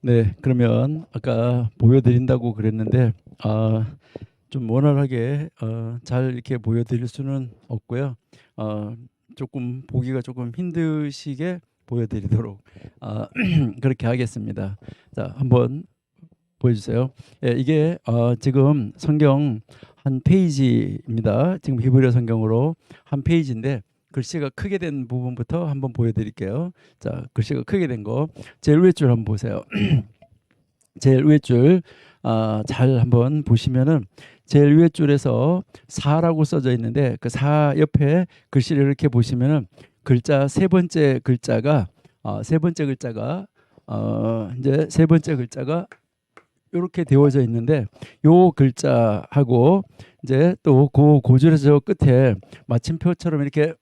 네, 그러면 아까 보여드린다고 그랬는데 좀 원활하게 잘 이렇게 보여드릴 수는 없고요. 어, 조금 보기가 조금 힘드시게 보여드리도록 그렇게 하겠습니다. 자, 한번 보여주세요. 예, 이게 지금 성경 한 페이지입니다. 지금 히브리어 성경으로 한 페이지인데 글씨가 크게 된 부분부터 한번 보여드릴게요. 자, 글씨가 크게 된 거 제일 위에 줄 한번 보세요. 제일 위에 줄 잘 한번 보시면은 제일 위에 줄에서 4라고 써져 있는데 그 4 옆에 글씨를 이렇게 보시면은 글자 세 번째 글자가 이제 세 번째 글자가 이렇게 되어져 있는데 요 글자하고 이제 또 그 고줄에서 끝에 마침표처럼 이렇게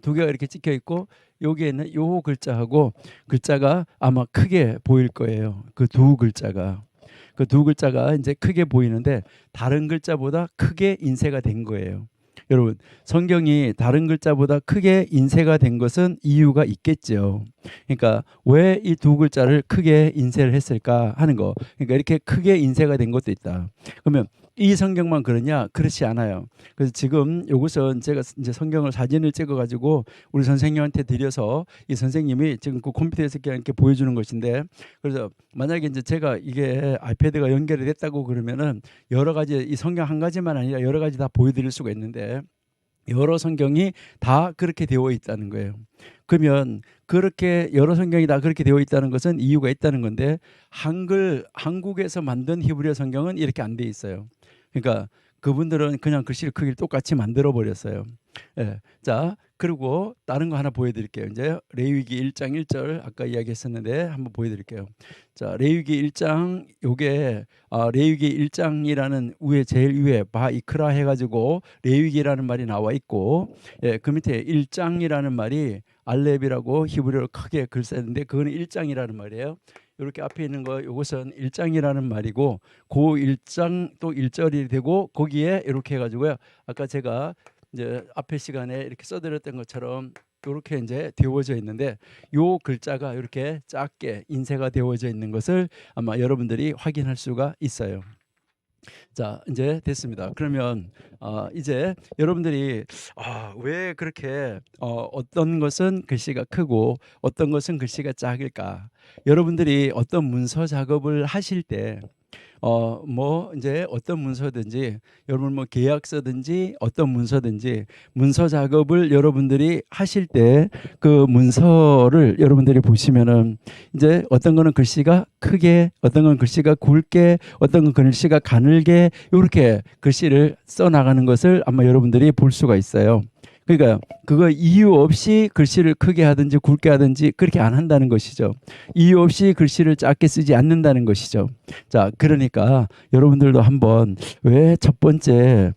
두 개가 이렇게 찍혀 있고 여기에 있는 요 글자하고 글자가 아마 크게 보일 거예요. 그 두 글자가 이제 크게 보이는데 다른 글자보다 크게 인쇄가 된 거예요. 여러분, 성경이 다른 글자보다 크게 인쇄가 된 것은 이유가 있겠죠. 그러니까 왜 이 두 글자를 크게 인쇄를 했을까 하는 거. 그러니까 이렇게 크게 인쇄가 된 것도 있다. 그러면 이 성경만 그러냐? 그렇지 않아요. 그래서 지금 이것은 제가 이제 성경을 사진을 찍어 가지고 우리 선생님한테 드려서 이 선생님이 지금 그 컴퓨터에서 그냥 이렇게 보여주는 것인데, 그래서 만약에 이제 제가 이게 아이패드가 연결이 됐다고 그러면은 여러 가지 이 성경 한 가지만 아니라 여러 가지 다 보여드릴 수가 있는데 여러 성경이 다 그렇게 되어 있다는 거예요. 그러면 그렇게 여러 성경이 다 그렇게 되어 있다는 것은 이유가 있다는 건데 한국에서 만든 히브리어 성경은 이렇게 안 돼 있어요. 그러니까 그분들은 그냥 글씨를 크기를 똑같이 만들어 버렸어요. 예. 자, 그리고 다른 거 하나 보여드릴게요. 이제 레위기 1장 1절 아까 이야기했었는데 한번 보여드릴게요. 자, 레위기 1장 요게 레위기 1장이라는 위에 제일 위에 바이크라 해가지고 레위기라는 말이 나와 있고, 예, 그 밑에 1장이라는 말이 알렙이라고 히브리어로 크게 글 썼는데 그거는 1장이라는 말이에요. 이렇게 앞에 있는 거 이것은 1장이라는 말이고 그 1장 또 1절이 되고 거기에 이렇게 해가지고요. 아까 제가 이제 앞에 시간에 이렇게 써드렸던 것처럼 이렇게 이제 되어져 있는데 요 글자가 이렇게 작게 인쇄가 되어져 있는 것을 아마 여러분들이 확인할 수가 있어요. 자, 이제 됐습니다. 그러면 이제 여러분들이 왜 그렇게 어떤 것은 글씨가 크고 어떤 것은 글씨가 작을까? 여러분들이 어떤 문서 작업을 하실 때 뭐 이제 어떤 문서든지 여러분 뭐 계약서든지 어떤 문서든지 문서 작업을 여러분들이 하실 때 그 문서를 여러분들이 보시면은 이제 어떤 거는 글씨가 크게 어떤 건 글씨가 굵게 어떤 건 글씨가 가늘게 이렇게 글씨를 써 나가는 것을 아마 여러분들이 볼 수가 있어요. 그러니까 그거 이유 없이 글씨를 크게 하든지 굵게 하든지 그렇게 안 한다는 것이죠. 이유 없이 글씨를 작게 쓰지 않는다는 것이죠. 자, 그러니까 여러분들도 한번 왜 첫 번째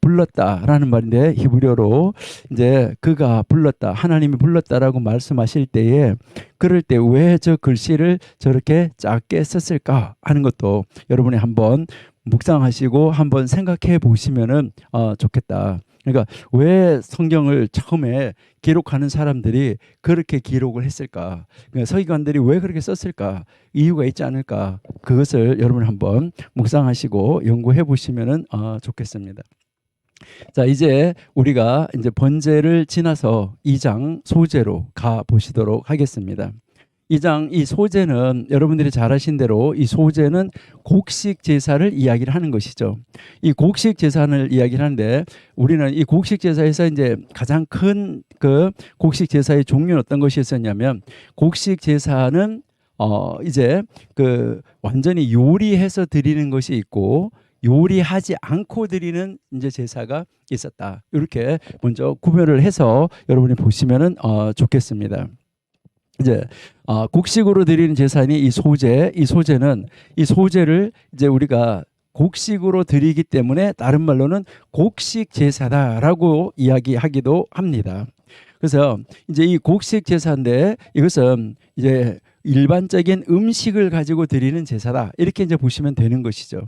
불렀다라는 말인데 히브리어로 이제 그가 불렀다, 하나님이 불렀다라고 말씀하실 때에 그럴 때 왜 저 글씨를 저렇게 작게 썼을까 하는 것도 여러분이 한번 묵상하시고 한번 생각해 보시면은 좋겠다. 그러니까 왜 성경을 처음에 기록하는 사람들이 그렇게 기록을 했을까? 그러니까 서기관들이 왜 그렇게 썼을까? 이유가 있지 않을까? 그것을 여러분 한번 묵상하시고 연구해 보시면은 좋겠습니다. 자, 이제 우리가 이제 번제를 지나서 2장 소제로 가 보시도록 하겠습니다. 2장 이 소제는 여러분들이 잘 아신 대로 이 소제는 곡식 제사를 이야기를 하는 것이죠. 이 곡식 제사를 이야기를 하는데 우리는 이 곡식 제사에서 이제 가장 큰 그 곡식 제사의 종류는 어떤 것이 있었냐면 곡식 제사는 이제 그 완전히 요리해서 드리는 것이 있고 요리하지 않고 드리는 이제 제사가 있었다. 이렇게 먼저 구별을 해서 여러분이 보시면은 좋겠습니다. 이제 곡식으로 드리는 제사니 이 소제는 이 소제를 이제 우리가 곡식으로 드리기 때문에 다른 말로는 곡식 제사다라고 이야기하기도 합니다. 그래서 이제 이 곡식 제사인데 이것은 이제 일반적인 음식을 가지고 드리는 제사다 이렇게 이제 보시면 되는 것이죠.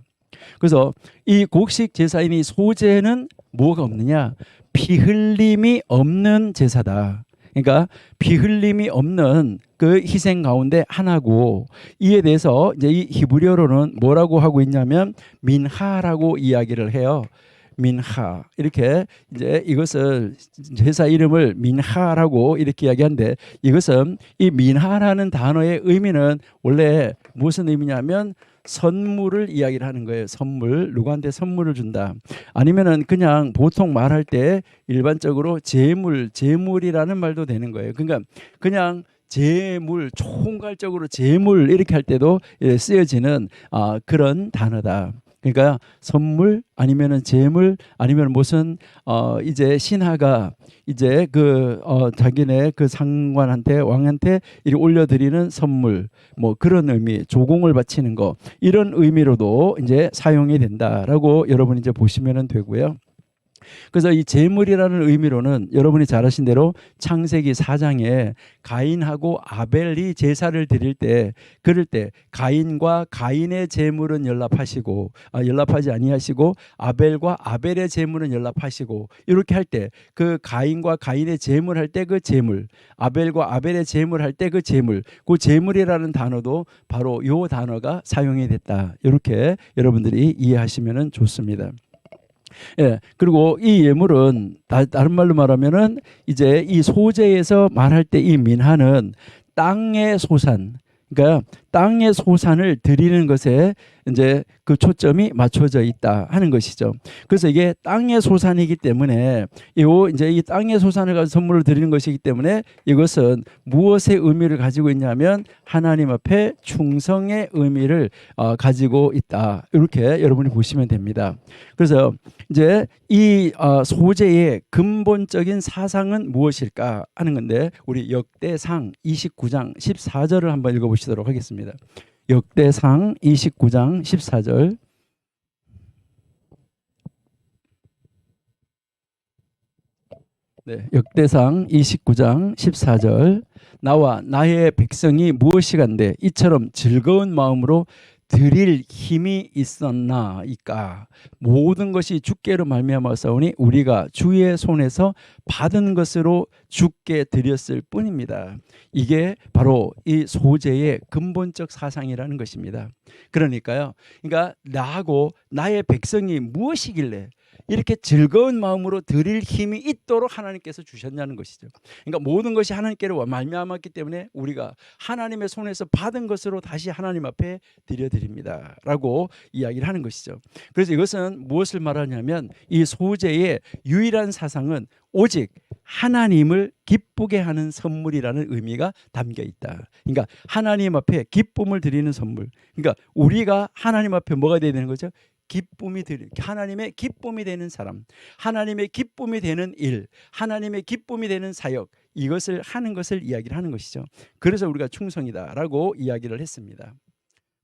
그래서 이 곡식 제사인 이 소제는 뭐가 없느냐? 피 흘림이 없는 제사다. 그러니까 피 흘림이 없는 그 희생 가운데 하나고, 이에 대해서 이제 이 히브리어로는 뭐라고 하고 있냐면 민하라고 이야기를 해요. 민하, 이렇게 이제 이것을 회사 이름을 민하라고 이렇게 이야기하는데, 이것은 이 민하라는 단어의 의미는 원래 무슨 의미냐면 선물을 이야기를 하는 거예요. 선물, 누구한테 선물을 준다. 아니면은 그냥 보통 말할 때 일반적으로 재물이라는 말도 되는 거예요. 그러니까 그냥 재물, 총괄적으로 재물 이렇게 할 때도 쓰여지는 그런 단어다. 그러니까 선물 아니면은 재물 아니면 무슨 이제 신하가 이제 자기네 그 상관한테, 왕한테 이리 올려드리는 선물, 뭐 그런 의미, 조공을 바치는 거, 이런 의미로도 이제 사용이 된다라고 여러분이 이제 보시면 되고요. 그래서 이 제물이라는 의미로는 여러분이 잘 아신 대로 창세기 4장에 가인하고 아벨이 제사를 드릴 때, 그럴 때 가인과 가인의 제물은 연락하지 아니하시고 아벨과 아벨의 제물은 연락하시고, 이렇게 할 때 그 가인과 가인의 제물 할 때 그 제물, 아벨과 아벨의 제물 할 때 그 제물, 그 제물이라는 단어도 바로 요 단어가 사용이 됐다. 이렇게 여러분들이 이해하시면 좋습니다. 예, 그리고 이 예물은 다른 말로 말하면은 이제 이 소재에서 말할 때 이 민하는 땅의 소산, 그러니까 땅의 소산을 드리는 것에 이제 그 초점이 맞춰져 있다 하는 것이죠. 그래서 이게 땅의 소산이기 때문에 이제 이 땅의 소산을 가지고 선물을 드리는 것이기 때문에 이것은 무엇의 의미를 가지고 있냐면 하나님 앞에 충성의 의미를 가지고 있다. 이렇게 여러분이 보시면 됩니다. 그래서 이제 이 소재의 근본적인 사상은 무엇일까 하는 건데, 우리 역대상 29장 14절을 한번 읽어보시도록 하겠습니다. 역대상 29장 14절. 네, 역대상 29장 14절. 나와 나의 백성이 무엇이간데 이처럼 즐거운 마음으로 드릴 힘이 있었나이까. 모든 것이 주께로 말미암았사오니 우리가 주의 손에서 받은 것으로 주께 드렸을 뿐입니다. 이게 바로 이 소재의 근본적 사상이라는 것입니다. 그러니까 나하고 나의 백성이 무엇이길래 이렇게 즐거운 마음으로 드릴 힘이 있도록 하나님께서 주셨냐는 것이죠. 그러니까 모든 것이 하나님께로 말미암았기 때문에 우리가 하나님의 손에서 받은 것으로 다시 하나님 앞에 드려드립니다 라고 이야기를 하는 것이죠. 그래서 이것은 무엇을 말하냐면 이 소재의 유일한 사상은 오직 하나님을 기쁘게 하는 선물이라는 의미가 담겨 있다. 그러니까 하나님 앞에 기쁨을 드리는 선물. 그러니까 우리가 하나님 앞에 뭐가 되야 되는 거죠? 하나님의 기쁨이 되는 사람, 하나님의 기쁨이 되는 일, 하나님의 기쁨이 되는 사역, 이것을 하는 것을 이야기를 하는 것이죠. 그래서 우리가 충성이다라고 이야기를 했습니다.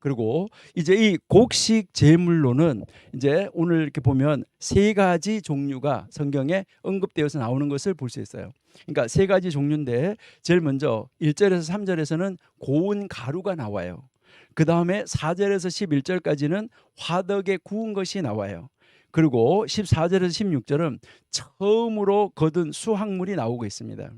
그리고 이제 이 곡식 제물로는 이제 오늘 이렇게 보면 세 가지 종류가 성경에 언급되어서 나오는 것을 볼 수 있어요. 그러니까 세 가지 종류인데, 제일 먼저 1절에서 3절에서는 고운 가루가 나와요. 그 다음에 4절에서 11절까지는 화덕에 구운 것이 나와요. 그리고 14절에서 16절은 처음으로 거둔 수확물이 나오고 있습니다.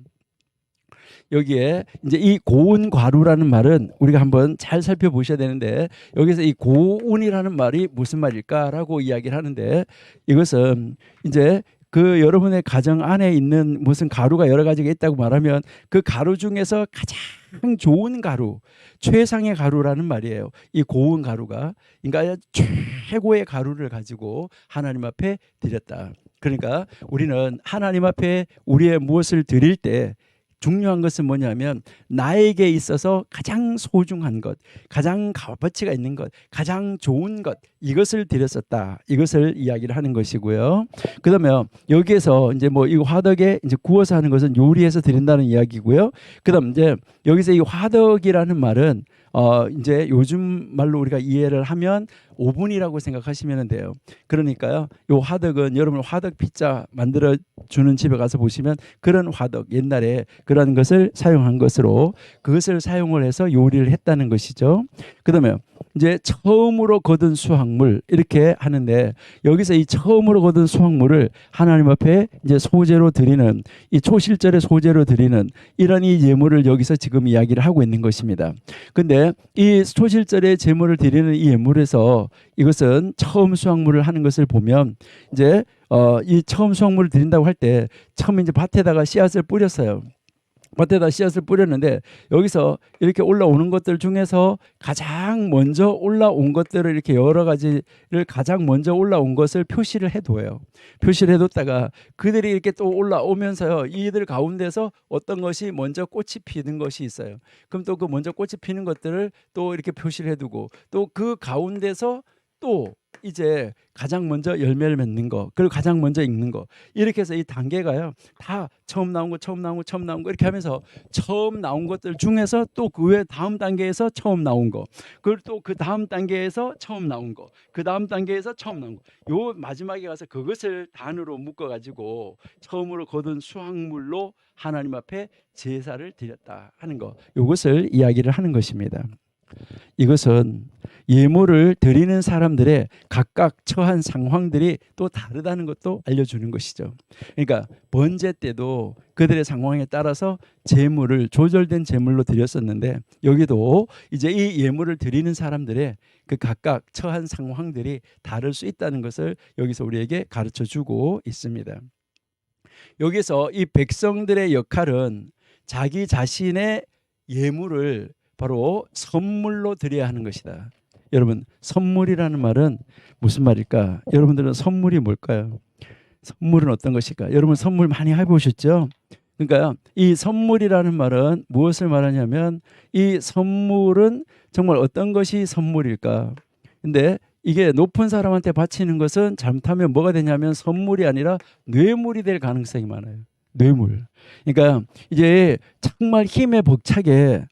여기에 이제 이 고운 가루라는 말은 우리가 한번 잘 살펴보셔야 되는데, 여기서 이 고운이라는 말이 무슨 말일까라고 이야기를 하는데, 이것은 이제 그 여러분의 가정 안에 있는 무슨 가루가 여러 가지가 있다고 말하면 그 가루 중에서 가장 좋은 가루, 최상의 가루라는 말이에요. 이 고운 가루가, 그러니까 최고의 가루를 가지고 하나님 앞에 드렸다. 그러니까 우리는 하나님 앞에 우리의 무엇을 드릴 때 중요한 것은 뭐냐면 나에게 있어서 가장 소중한 것, 가장 값어치가 있는 것, 가장 좋은 것, 이것을 드렸었다. 이것을 이야기를 하는 것이고요. 그다음에 여기에서 이제 뭐 이거 화덕에 이제 구워서 하는 것은 요리해서 드린다는 이야기고요. 그다음 이제 여기서 이 화덕이라는 말은 이제 요즘 말로 우리가 이해를 하면 오븐이라고 생각하시면 돼요. 그러니까요, 요 화덕은 여러분 화덕 피자 만들어 주는 집에 가서 보시면 그런 화덕, 옛날에 그런 것을 사용한 것으로 그것을 사용을 해서 요리를 했다는 것이죠. 그다음에 이제 처음으로 거둔 수확물 이렇게 하는데, 여기서 이 처음으로 거둔 수확물을 하나님 앞에 이제 소제로 드리는, 이 초실절의 소제로 드리는 이런 이 예물을 여기서 지금 이야기를 하고 있는 것입니다. 근데 이 초실절의 제물을 드리는 이 예물에서 이것은 처음 수확물을 하는 것을 보면, 이제 이 처음 수확물을 드린다고 할 때 처음 이제 밭에다가 씨앗을 뿌렸어요. 밭에다 씨앗을 뿌렸는데, 여기서 이렇게 올라오는 것들 중에서 가장 먼저 올라온 것들을, 이렇게 여러 가지를 가장 먼저 올라온 것을 표시를 해둬요. 표시를 해뒀다가 그들이 이렇게 또 올라오면서요, 이들 가운데서 어떤 것이 먼저 꽃이 피는 것이 있어요. 그럼 또 그 먼저 꽃이 피는 것들을 또 이렇게 표시를 해두고, 또 그 가운데서 또 이제 가장 먼저 열매를 맺는 거, 그리고 가장 먼저 익는 거, 이렇게 해서 이 단계가요 다 처음 나온 거, 처음 나온 거, 처음 나온 거, 이렇게 하면서 처음 나온 것들 중에서 또 그 외 다음 단계에서 처음 나온 거, 그리고 또 그 다음 단계에서 처음 나온 거, 그 다음 단계에서 처음 나온 거, 요 마지막에 가서 그것을 단으로 묶어 가지고 처음으로 거둔 수확물로 하나님 앞에 제사를 드렸다 하는 거, 요것을 이야기를 하는 것입니다. 이것은 예물을 드리는 사람들의 각각 처한 상황들이 또 다르다는 것도 알려주는 것이죠. 그러니까 번제 때도 그들의 상황에 따라서 제물을 조절된 제물로 드렸었는데, 여기도 이제 이 예물을 드리는 사람들의 그 각각 처한 상황들이 다를 수 있다는 것을 여기서 우리에게 가르쳐 주고 있습니다. 여기서 이 백성들의 역할은 자기 자신의 예물을 바로 선물로 드려야 하는 것이다. 여러분, 선물이라는 말은 무슨 말일까? 여러분들은 선물이 뭘까요? 선물은 어떤 것일까? 여러분 선물 많이 해보셨죠? 그러니까 이 선물이라는 말은 무엇을 말하냐면, 이 선물은 정말 어떤 것이 선물일까? 근데 이게 높은 사람한테 바치는 것은 잘못하면 뭐가 되냐면 선물이 아니라 뇌물이 될 가능성이 많아요. 뇌물. 그러니까 이제 정말 힘에 벅차게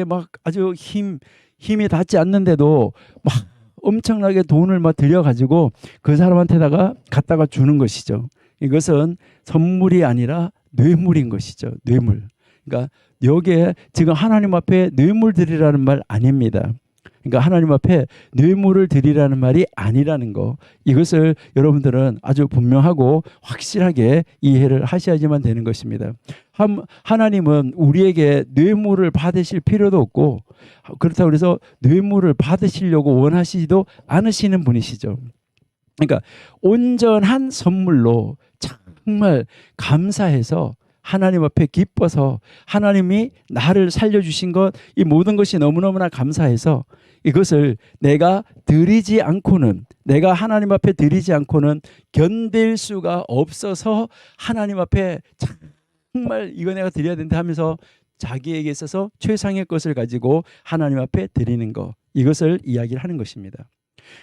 막 아주 힘이 닿지 않는데도 막 엄청나게 돈을 막 들여가지고 그 사람한테다가 갖다가 주는 것이죠. 이것은 선물이 아니라 뇌물인 것이죠. 뇌물. 그러니까 여기에 지금 하나님 앞에 뇌물 드리라는 말 아닙니다. 그러니까 하나님 앞에 뇌물을 드리라는 말이 아니라는 거, 이것을 여러분들은 아주 분명하고 확실하게 이해를 하셔야지만 되는 것입니다. 하나님은 우리에게 뇌물을 받으실 필요도 없고, 그렇다고 해서 뇌물을 받으시려고 원하시지도 않으시는 분이시죠. 그러니까 온전한 선물로 정말 감사해서 하나님 앞에 기뻐서, 하나님이 나를 살려주신 것, 이 모든 것이 너무너무나 감사해서 이것을 내가 드리지 않고는, 내가 하나님 앞에 드리지 않고는 견딜 수가 없어서 하나님 앞에 정말 이거 내가 드려야 된다 하면서 자기에게 있어서 최상의 것을 가지고 하나님 앞에 드리는 것, 이것을 이야기를 하는 것입니다.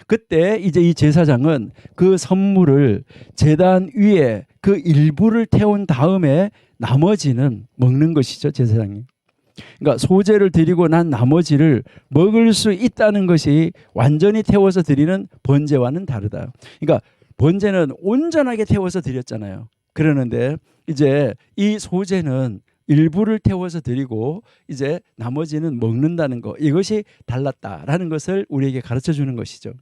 그때 이제 이 제사장은 그 선물을 제단 위에 그 일부를 태운 다음에 나머지는 먹는 것이죠, 제사장이. 그러니까 소제를 드리고 난 나머지를 먹을 수 있다는 것이 완전히 태워서 드리는 번제와는 다르다. 그러니까 번제는 온전하게 태워서 드렸잖아요. 그러는데 이제 이 소제는 일부를 태워서 드리고 이제 나머지는 먹는다는 거, 이것이 달랐다라는 것을 우리에게 가르쳐 주는 것이죠.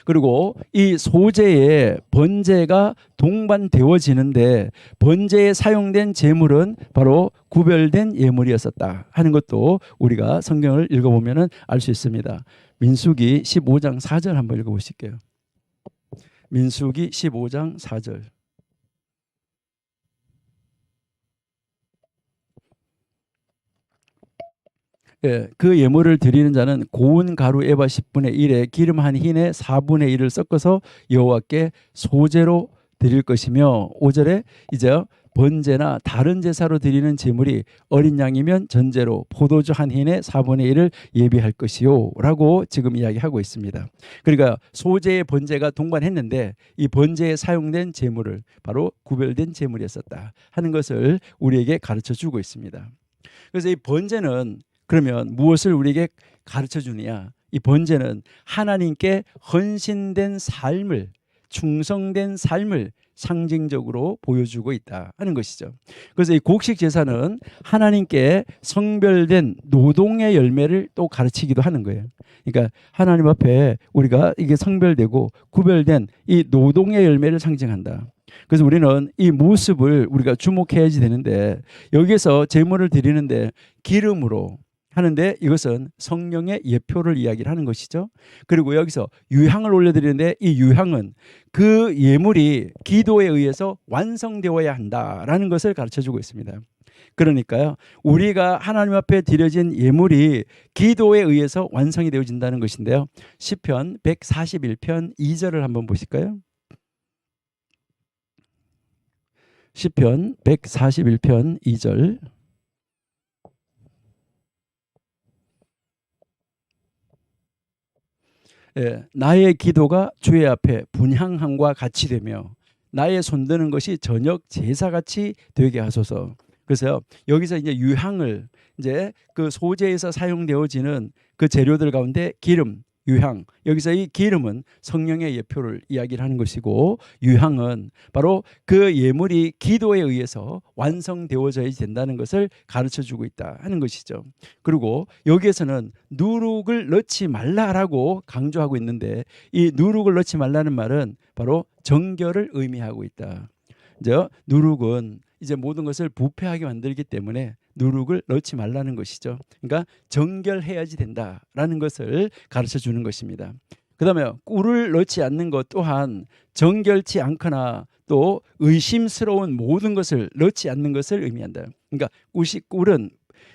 그리고 이 소제에 번제가 동반되어지는데, 번제에 사용된 제물은 바로 구별된 예물이었었다 하는 것도 우리가 성경을 읽어보면 알 수 있습니다. 민수기 15장 4절 한번 읽어보실게요. 민수기 15장 4절. 예, 그 예물을 드리는 자는 고운 가루 에바 10분의 1에 기름 한 흰에 4분의 1을 섞어서 여호와께 소제로 드릴 것이며, 5절에 이제 번제나 다른 제사로 드리는 제물이 어린 양이면 전제로 포도주 한 흰에 4분의 1을 예비할 것이요 라고 지금 이야기하고 있습니다. 그러니까 소제의 번제가 동반했는데 이 번제에 사용된 제물을 바로 구별된 제물이었었다 하는 것을 우리에게 가르쳐 주고 있습니다. 그래서 이 번제는 그러면 무엇을 우리에게 가르쳐 주느냐? 이 번제는 하나님께 헌신된 삶을, 충성된 삶을 상징적으로 보여주고 있다 하는 것이죠. 그래서 이 곡식 제사는 하나님께 성별된 노동의 열매를 또 가르치기도 하는 거예요. 그러니까 하나님 앞에 우리가 이게 성별되고 구별된 이 노동의 열매를 상징한다. 그래서 우리는 이 모습을 우리가 주목해야지 되는데, 여기에서 제물을 드리는데 기름으로 하는데 이것은 성령의 예표를 이야기를 하는 것이죠. 그리고 여기서 유향을 올려드리는데 이 유향은 그 예물이 기도에 의해서 완성되어야 한다라는 것을 가르쳐주고 있습니다. 그러니까요, 우리가 하나님 앞에 드려진 예물이 기도에 의해서 완성이 되어진다는 것인데요. 시편 141편 2절을 한번 보실까요? 시편 141편 2절. 나의 기도가 주의 앞에 분향함과 같이 되며 나의 손드는 것이 저녁 제사같이 되게 하소서. 그래서 여기서 이제 유향을, 이제 그 소재에서 사용되어지는 그 재료들 가운데 기름, 유향, 여기서 이 기름은 성령의 예표를 이야기를 하는 것이고, 유향은 바로 그 예물이 기도에 의해서 완성되어져야 된다는 것을 가르쳐주고 있다 하는 것이죠. 그리고 여기에서는 누룩을 넣지 말라라고 강조하고 있는데, 이 누룩을 넣지 말라는 말은 바로 정결을 의미하고 있다. 이제 누룩은 이제 모든 것을 부패하게 만들기 때문에 누룩을 넣지 말라는 것이죠. 그러니까 정결해야지 된다라는 것을 가르쳐 주는 것입니다. 그다음에 꿀을 넣지 않는 것 또한 정결치 않거나 또 의심스러운 모든 것을 넣지 않는 것을 의미한다. 그러니까 꿀은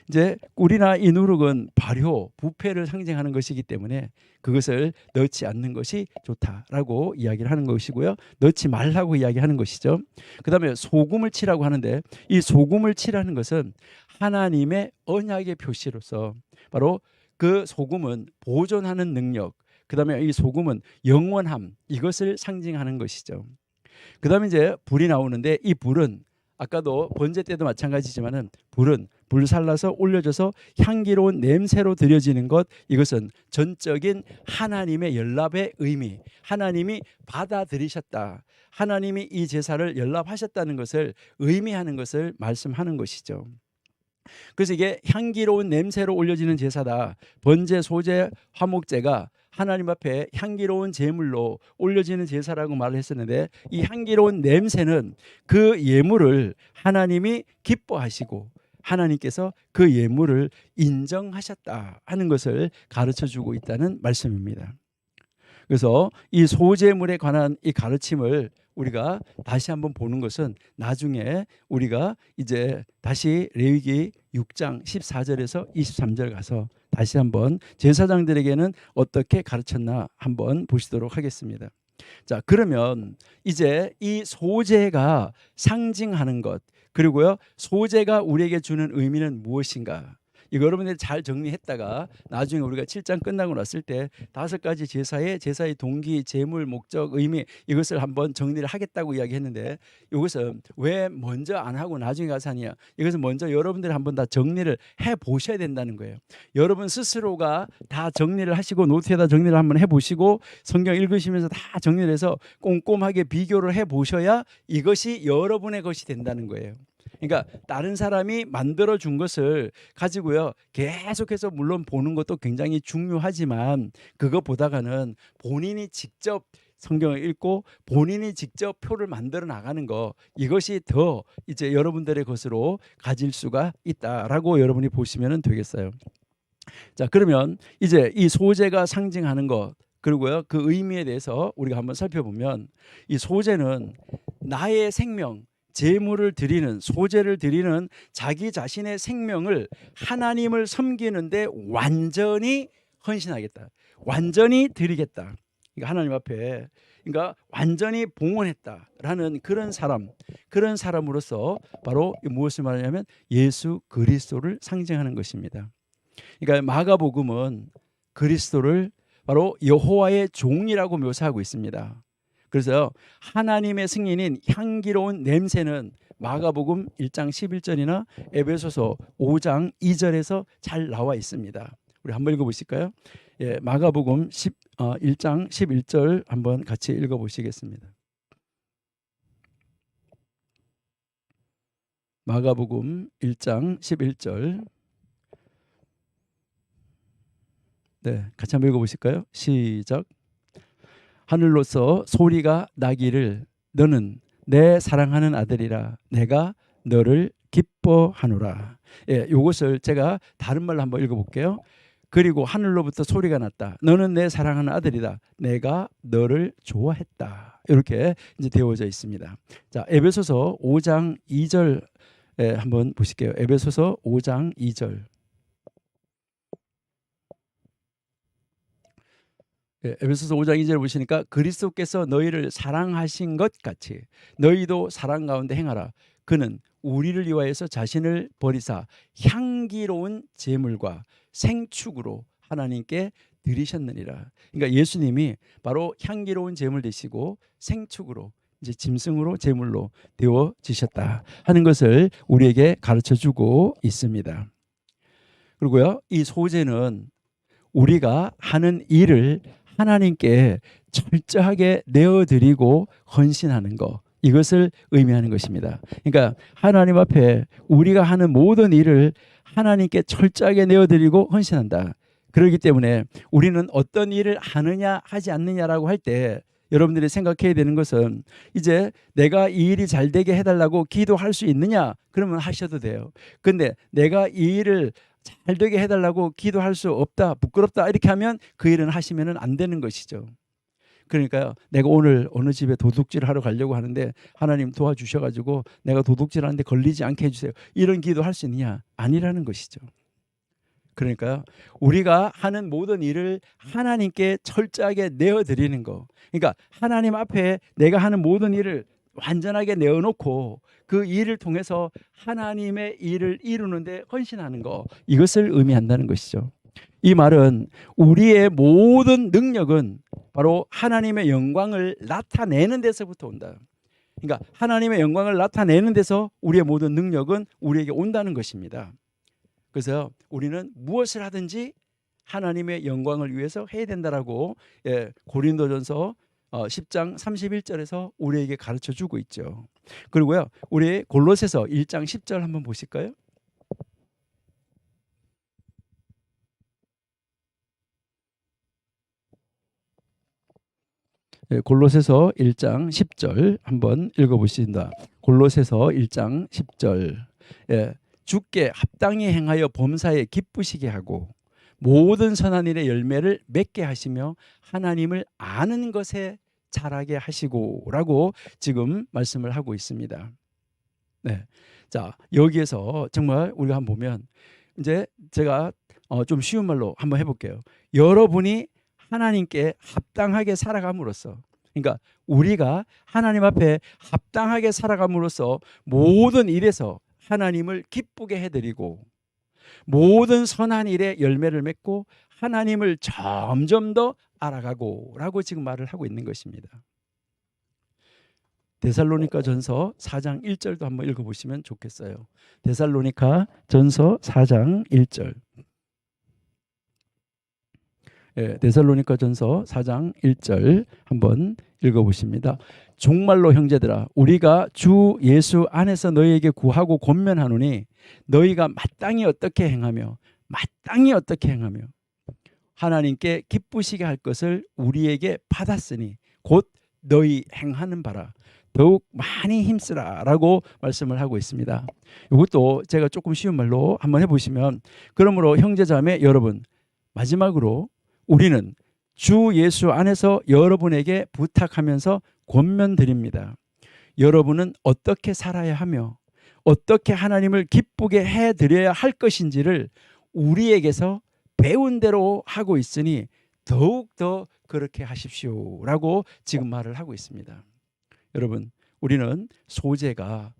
이제 꿀이나 이 누룩은 발효, 부패를 상징하는 것이기 때문에 그것을 넣지 않는 것이 좋다라고 이야기를 하는 것이고요. 넣지 말라고 이야기하는 것이죠. 그다음에 소금을 치라고 하는데, 이 소금을 치라는 것은 하나님의 언약의 표시로서 바로 그 소금은 보존하는 능력, 그다음에 이 소금은 영원함, 이것을 상징하는 것이죠. 그다음에 이제 불이 나오는데, 이 불은 아까도 번제 때도 마찬가지지만은 불은 불살라서 올려져서 향기로운 냄새로 드려지는 것, 이것은 전적인 하나님의 연락의 의미, 하나님이 받아들이셨다, 하나님이 이 제사를 연락하셨다는 것을 의미하는 것을 말씀하는 것이죠. 그래서 이게 향기로운 냄새로 올려지는 제사다. 번제, 소제, 화목제가 하나님 앞에 향기로운 제물로 올려지는 제사라고 말을 했었는데, 이 향기로운 냄새는 그 예물을 하나님이 기뻐하시고 하나님께서 그 예물을 인정하셨다 하는 것을 가르쳐주고 있다는 말씀입니다. 그래서 이 소제물에 관한 이 가르침을 우리가 다시 한번 보는 것은 나중에 우리가 이제 다시 레위기 6장 14절에서 23절 가서 다시 한번 제사장들에게는 어떻게 가르쳤나 한번 보시도록 하겠습니다. 자, 그러면 이제 이 소제가 상징하는 것, 그리고요, 소제가 우리에게 주는 의미는 무엇인가? 이거 여러분들이 잘 정리했다가 나중에 우리가 7장 끝나고 났을 때 5가지 제사의 동기, 제물, 목적, 의미, 이것을 한번 정리를 하겠다고 이야기했는데, 이것은 왜 먼저 안 하고 나중에 가서 하냐? 이것은 먼저 여러분들이 한번 다 정리를 해 보셔야 된다는 거예요. 여러분 스스로가 다 정리를 하시고 노트에다 정리를 한번 해 보시고 성경 읽으시면서 다 정리를 해서 꼼꼼하게 비교를 해 보셔야 이것이 여러분의 것이 된다는 거예요. 그러니까 다른 사람이 만들어 준 것을 가지고요, 계속해서 물론 보는 것도 굉장히 중요하지만 그것보다는 본인이 직접 성경을 읽고 본인이 직접 표를 만들어 나가는 거, 이것이 더 이제 여러분들의 것으로 가질 수가 있다라고 여러분이 보시면 되겠어요. 자, 그러면 이제 이 소제가 상징하는 것, 그리고요, 그 의미에 대해서 우리가 한번 살펴보면, 이 소제는 나의 생명, 제물을 드리는, 소제를 드리는 자기 자신의 생명을 하나님을 섬기는데 완전히 헌신하겠다, 완전히 드리겠다. 그러니까 하나님 앞에, 그러니까 완전히 봉헌했다라는 그런 사람, 그런 사람으로서 바로 무엇을 말하냐면 예수 그리스도를 상징하는 것입니다. 그러니까 마가복음은 그리스도를 바로 여호와의 종이라고 묘사하고 있습니다. 그래서 하나님의 승인인 향기로운 냄새는 마가복음 1장 11절이나 에베소서 5장 2절에서 잘 나와 있습니다. 우리 한번 읽어보실까요? 예, 마가복음 1장 11절 한번 같이 읽어보시겠습니다. 마가복음 1장 11절. 네, 같이 한번 읽어보실까요? 시작. 하늘로서 소리가 나기를 너는 내 사랑하는 아들이라 내가 너를 기뻐하노라. 예, 이것을 제가 다른 말로 한번 읽어볼게요. 그리고 하늘로부터 소리가 났다. 너는 내 사랑하는 아들이다. 내가 너를 좋아했다. 이렇게 이제 되어져 있습니다. 자, 에베소서 5장 2절 한번 보실게요. 에베소서 5장 2절. 예, 에베소서 5장 2절 보시니까 그리스도께서 너희를 사랑하신 것 같이 너희도 사랑 가운데 행하라. 그는 우리를 위하여서 자신을 버리사 향기로운 제물과 생축으로 하나님께 드리셨느니라. 그러니까 예수님이 바로 향기로운 제물 되시고 생축으로 이제 짐승으로 제물로 되어지셨다 하는 것을 우리에게 가르쳐 주고 있습니다. 그리고요, 이 소제는 우리가 하는 일을 하나님께 철저하게 내어드리고 헌신하는 것, 이것을 의미하는 것입니다. 그러니까 하나님 앞에 우리가 하는 모든 일을 하나님께 철저하게 내어드리고 헌신한다. 그렇기 때문에 우리는 어떤 일을 하느냐 하지 않느냐라고 할 때 여러분들이 생각해야 되는 것은 이제 내가 이 일이 잘 되게 해달라고 기도할 수 있느냐? 그러면 하셔도 돼요. 근데 내가 이 일을 잘 되게 해달라고 기도할 수 없다, 부끄럽다 이렇게 하면 그 일은 하시면 안 되는 것이죠. 그러니까요, 내가 오늘 어느 집에 도둑질 하러 가려고 하는데 하나님 도와주셔가지고 내가 도둑질 하는데 걸리지 않게 해주세요, 이런 기도 할 수 있느냐? 아니라는 것이죠. 그러니까요, 우리가 하는 모든 일을 하나님께 철저하게 내어드리는 거, 그러니까 하나님 앞에 내가 하는 모든 일을 완전하게 내어놓고 그 일을 통해서 하나님의 일을 이루는데 헌신하는 거, 이것을 의미한다는 것이죠. 이 말은 우리의 모든 능력은 바로 하나님의 영광을 나타내는 데서부터 온다. 그러니까 하나님의 영광을 나타내는 데서 우리의 모든 능력은 우리에게 온다는 것입니다. 그래서 우리는 무엇을 하든지 하나님의 영광을 위해서 해야 된다라고 고린도전서 10장 31절에서 우리에게 가르쳐 주고 있죠. 그리고요, 우리 골로새서 1장 10절 한번 보실까요? 골로새서 1장 10절 한번 읽어보신다. 골로새서 1장 10절. 주께 합당히 행하여 범사에 기쁘시게 하고 모든 선한 일의 열매를 맺게 하시며 하나님을 아는 것에 자라게 하시고라고 지금 말씀을 하고 있습니다. 네, 자, 여기에서 정말 우리가 한번 보면 이제 제가 좀 쉬운 말로 한번 해볼게요. 여러분이 하나님께 합당하게 살아감으로써, 그러니까 우리가 하나님 앞에 합당하게 살아감으로써 모든 일에서 하나님을 기쁘게 해드리고 모든 선한 일에 열매를 맺고 하나님을 점점 더 알아가고 라고 지금 말을 하고 있는 것입니다. 데살로니가 전서 4장 1절도 한번 읽어보시면 좋겠어요. 데살로니가 전서 4장 1절. 데살로니가 전서 4장 1절 한번 읽어보십니다. 정말로 형제들아, 우리가 주 예수 안에서 너희에게 구하고 권면하노니 너희가 마땅히 어떻게 행하며 하나님께 기쁘시게 할 것을 우리에게 받았으니 곧 너희 행하는 바라 더욱 많이 힘쓰라 라고 말씀을 하고 있습니다. 이것도 제가 조금 쉬운 말로 한번 해보시면, 그러므로 형제자매 여러분, 마지막으로 우리는 주 예수 안에서 여러분에게 부탁하면서 권면드립니다. 여러분은 어떻게 살아야 하며 어떻게 하나님을 기쁘게 해드려야 할 것인지를 우리에게서 배운 대로 하고 있으니 더욱더 그렇게 하십시오 라고 지금 말을 하고 있습니다. 여러분, 우리는 소제가,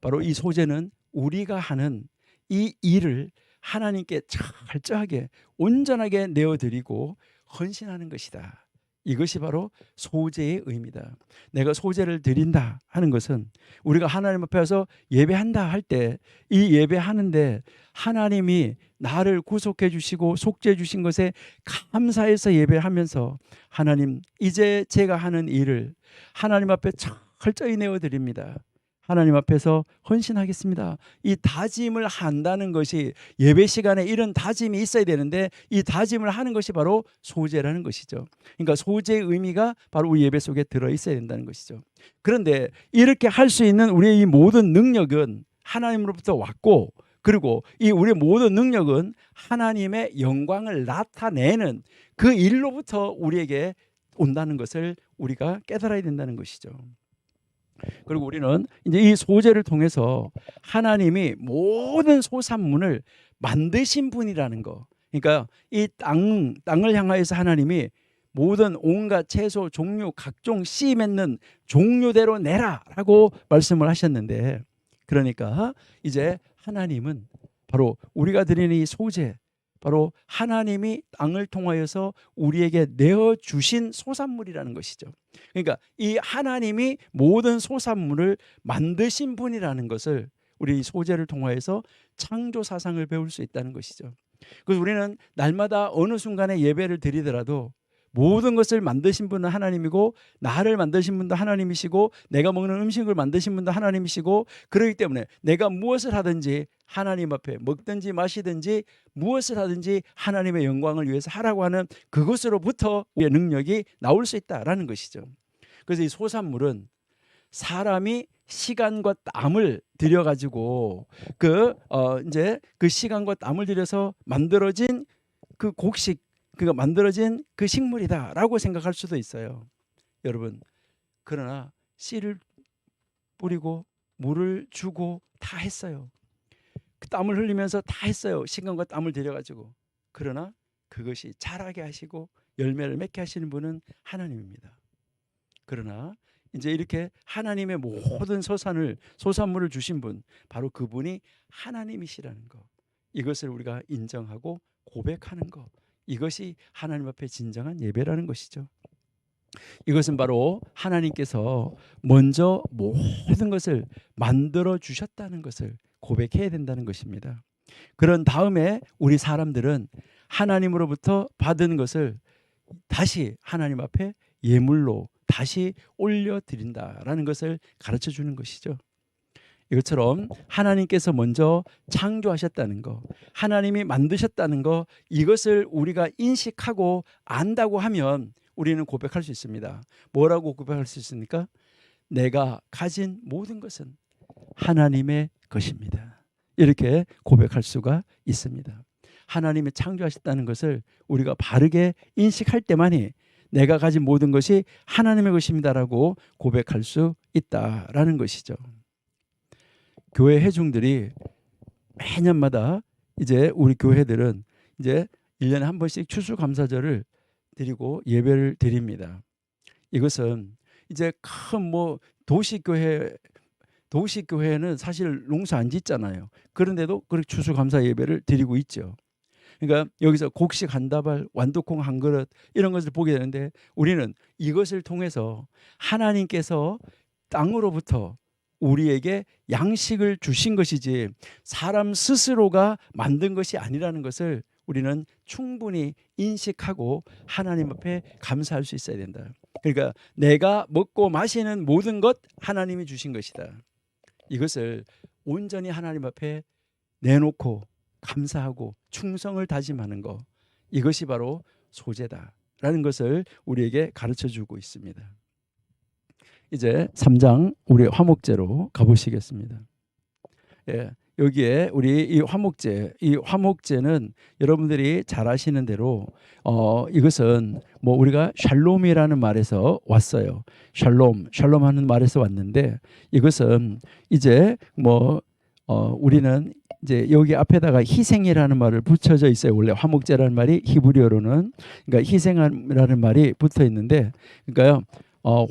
바로 이 소제는 우리가 하는 이 일을 하나님께 철저하게 온전하게 내어드리고 헌신하는 것이다. 이것이 바로 소제의 의미다. 내가 소제를 드린다 하는 것은 우리가 하나님 앞에 와서 예배한다 할 때 이 예배하는데 하나님이 나를 구속해 주시고 속죄해 주신 것에 감사해서 예배하면서, 하나님 이제 제가 하는 일을 하나님 앞에 철저히 내어드립니다. 하나님 앞에서 헌신하겠습니다. 이 다짐을 한다는 것이 예배 시간에 이런 다짐이 있어야 되는데 이 다짐을 하는 것이 바로 소제라는 것이죠. 그러니까 소제의 의미가 바로 우리 예배 속에 들어 있어야 된다는 것이죠. 그런데 이렇게 할 수 있는 우리의 이 모든 능력은 하나님으로부터 왔고, 그리고 이 우리의 모든 능력은 하나님의 영광을 나타내는 그 일로부터 우리에게 온다는 것을 우리가 깨달아야 된다는 것이죠. 그리고 우리는 이제 이 소제를 통해서 하나님이 모든 소산물을 만드신 분이라는 거. 그러니까 이 땅을 향하여서 하나님이 모든 온갖 채소 종류 각종 씨 맺는 종류대로 내라라고 말씀을 하셨는데, 그러니까 이제 하나님은 바로 우리가 드리는 이 소제, 바로 하나님이 땅을 통하여서 우리에게 내어주신 소산물이라는 것이죠. 그러니까 이 하나님이 모든 소산물을 만드신 분이라는 것을 우리 소제를 통하여서 창조 사상을 배울 수 있다는 것이죠. 그래서 우리는 날마다 어느 순간에 예배를 드리더라도 모든 것을 만드신 분은 하나님이고, 나를 만드신 분도 하나님이시고, 내가 먹는 음식을 만드신 분도 하나님이시고, 그렇기 때문에 내가 무엇을 하든지 하나님 앞에 먹든지 마시든지 무엇을 하든지 하나님의 영광을 위해서 하라고 하는 그것으로부터 우리의 능력이 나올 수 있다라는 것이죠. 그래서 이 소산물은 사람이 시간과 땀을 들여 가지고 이제 그 시간과 땀을 들여서 만들어진 그 곡식, 그가 만들어진 그 식물이다라고 생각할 수도 있어요. 여러분, 그러나 씨를 뿌리고 물을 주고 다 했어요. 그 땀을 흘리면서 다 했어요. 시간과 땀을 들여가지고. 그러나 그것이 자라게 하시고 열매를 맺게 하시는 분은 하나님입니다. 그러나 이제 이렇게 하나님의 모든 소산물을 주신 분, 바로 그분이 하나님이시라는 것, 이것을 우리가 인정하고 고백하는 것, 이것이 하나님 앞에 진정한 예배라는 것이죠. 이것은 바로 하나님께서 먼저 모든 것을 만들어 주셨다는 것을 고백해야 된다는 것입니다. 그런 다음에 우리 사람들은 하나님으로부터 받은 것을 다시 하나님 앞에 예물로 다시 올려드린다라는 것을 가르쳐 주는 것이죠. 이것처럼 하나님께서 먼저 창조하셨다는 것, 하나님이 만드셨다는 것, 이것을 우리가 인식하고 안다고 하면 우리는 고백할 수 있습니다. 뭐라고 고백할 수 있습니까? 내가 가진 모든 것은 하나님의 것입니다. 이렇게 고백할 수가 있습니다. 하나님이 창조하셨다는 것을 우리가 바르게 인식할 때만이 내가 가진 모든 것이 하나님의 것입니다라고 고백할 수 있다라는 것이죠. 교회 회중들이 매년마다 이제 우리 교회들은 이제 1년에 한 번씩 추수감사절을 드리고 예배를 드립니다. 이것은 이제 큰 도시교회는 사실 농사 안 짓잖아요. 그런데도 그렇게 추수감사 예배를 드리고 있죠. 그러니까 여기서 곡식 한 다발, 완두콩 한 그릇 이런 것을 보게 되는데, 우리는 이것을 통해서 하나님께서 땅으로부터 우리에게 양식을 주신 것이지 사람 스스로가 만든 것이 아니라는 것을 우리는 충분히 인식하고 하나님 앞에 감사할 수 있어야 된다. 그러니까 내가 먹고 마시는 모든 것 하나님이 주신 것이다. 이것을 온전히 하나님 앞에 내놓고 감사하고 충성을 다짐하는 것, 이것이 바로 소제다라는 것을 우리에게 가르쳐주고 있습니다. 이제 3장 우리 화목제로 가보시겠습니다. 예, 여기에 우리 이 화목제는 여러분들이 잘 아시는 대로 이것은 뭐 우리가 샬롬이라는 말에서 왔어요. 샬롬 하는 말에서 왔는데, 이것은 이제 우리는 이제 여기 앞에다가 희생이라는 말을 붙여져 있어요. 원래 화목제라는 말이 히브리어로는, 그러니까 희생이라는 말이 붙어 있는데, 그러니까요.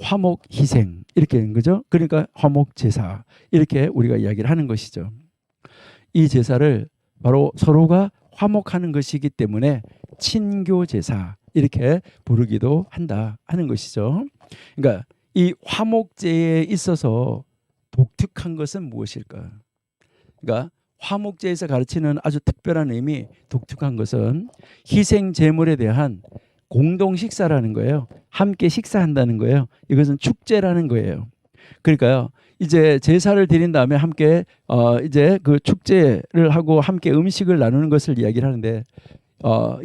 화목 희생 이렇게 된 거죠. 그러니까 화목 제사 이렇게 우리가 이야기를 하는 것이죠. 이 제사를 바로 서로가 화목하는 것이기 때문에 친교 제사 이렇게 부르기도 한다 하는 것이죠. 그러니까 이 화목제에 있어서 독특한 것은 무엇일까? 그러니까 화목제에서 가르치는 아주 특별한 의미, 독특한 것은 희생 제물에 대한 공동 식사라는 거예요. 함께 식사한다는 거예요. 이것은 축제라는 거예요. 그러니까요, 이제 제사를 드린 다음에 함께 이제 그 축제를 하고 함께 음식을 나누는 것을 이야기를 하는데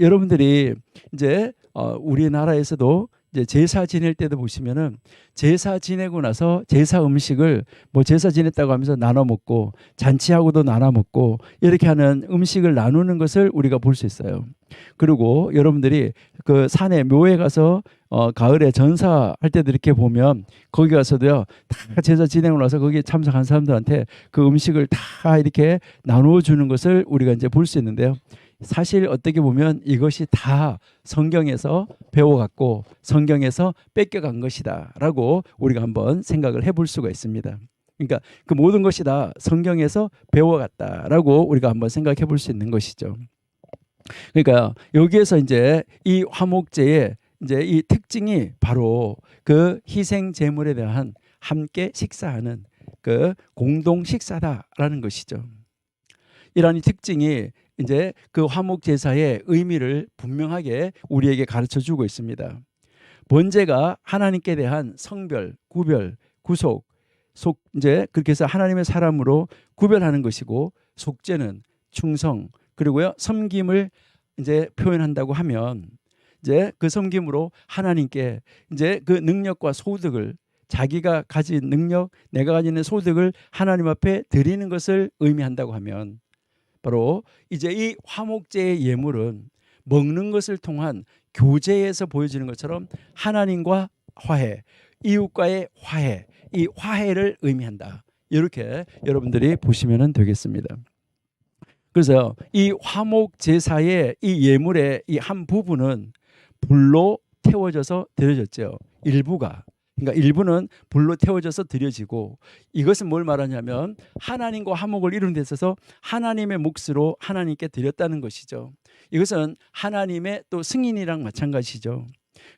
여러분들이 이제 우리나라에서도 이제 제사 지낼 때도 보시면은 제사 지내고 나서 제사 음식을 뭐 제사 지냈다고 하면서 나눠 먹고 잔치하고도 나눠 먹고 이렇게 하는 음식을 나누는 것을 우리가 볼 수 있어요. 그리고 여러분들이 그 산에 묘에 가서 가을에 전사할 때도 이렇게 보면 거기 가서도요 다 제사 지내고 나서 거기에 참석한 사람들한테 그 음식을 다 이렇게 나누어 주는 것을 우리가 이제 볼 수 있는데요. 사실 어떻게 보면 이것이 다 성경에서 배워갔고 성경에서 뺏겨간 것이다라고 우리가 한번 생각을 해볼 수가 있습니다. 그러니까 그 모든 것이 다 성경에서 배워갔다라고 우리가 한번 생각해 볼 수 있는 것이죠. 그러니까 여기에서 이제 이 화목제의 이제 이 특징이 바로 그 희생 제물에 대한 함께 식사하는 그 공동 식사다라는 것이죠. 이러한 특징이 이제 그 화목 제사의 의미를 분명하게 우리에게 가르쳐 주고 있습니다. 번제가 하나님께 대한 성별, 구별, 구속, 이제 그렇게 해서 하나님의 사람으로 구별하는 것이고 속죄는 충성 그리고요 섬김을 이제 표현한다고 하면 이제 그 섬김으로 하나님께 이제 그 능력과 소득을 자기가 가진 능력, 내가 가지는 소득을 하나님 앞에 드리는 것을 의미한다고 하면 바로 이제 이 화목제의 예물은 먹는 것을 통한 교제에서 보여지는 것처럼 하나님과 화해, 이웃과의 화해, 이 화해를 의미한다. 이렇게 여러분들이 보시면 되겠습니다. 그래서 이 화목 제사의 이 예물의 이 한 부분은 불로 태워져서 드려졌죠. 일부가. 그러니까 일부는 불로 태워져서 드려지고 이것은 뭘 말하냐면 하나님과 화목을 이루는 데 있어서 하나님의 몫으로 하나님께 드렸다는 것이죠. 이것은 하나님의 또 승인이랑 마찬가지죠.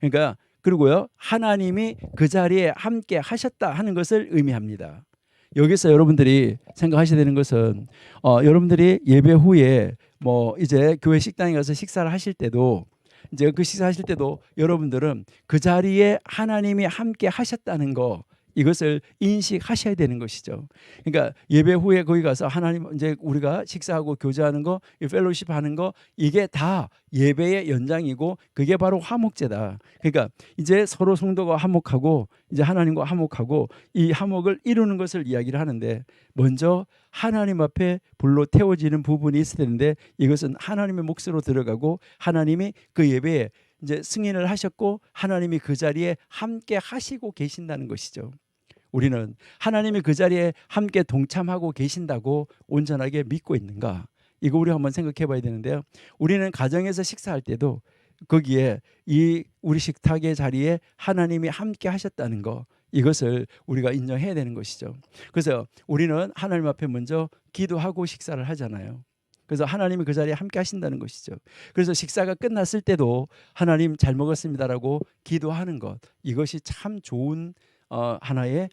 그러니까 그리고요 하나님이 그 자리에 함께 하셨다 하는 것을 의미합니다. 여기서 여러분들이 생각하셔야 되는 것은 여러분들이 예배 후에 뭐 이제 교회 식당에 가서 식사를 하실 때도 이제 그 식사하실 때도 여러분들은 그 자리에 하나님이 함께 하셨다는 거 이것을 인식하셔야 되는 것이죠. 그러니까 예배 후에 거기 가서 하나님 이제 우리가 식사하고 교제하는 거, 펠로십 하는 거 이게 다 예배의 연장이고 그게 바로 화목제다. 그러니까 이제 서로 성도가 화목하고 이제 하나님과 화목하고 이 화목을 이루는 것을 이야기를 하는데 먼저 하나님 앞에 불로 태워지는 부분이 있어야 되는데 이것은 하나님의 몫으로 들어가고 하나님이 그 예배에 이제 승인을 하셨고 하나님이 그 자리에 함께 하시고 계신다는 것이죠. 우리는 하나님이 그 자리에 함께 동참하고 계신다고 온전하게 믿고 있는가? 이거 우리 한번 생각해 봐야 되는데요. 우리는 가정에서 식사할 때도 거기에 이 우리 식탁의 자리에 하나님이 함께 하셨다는 거 이것을 우리가 인정해야 되는 것이죠. 그래서 우리는 하나님 앞에 먼저 기도하고 식사를 하잖아요. 그래서 하나님이 그 자리에 함께 하신다는 것이죠. 그래서 식사가 끝났을 때도 하나님 잘 먹었습니다라고 기도하는 것 이것이 참 좋은 하나의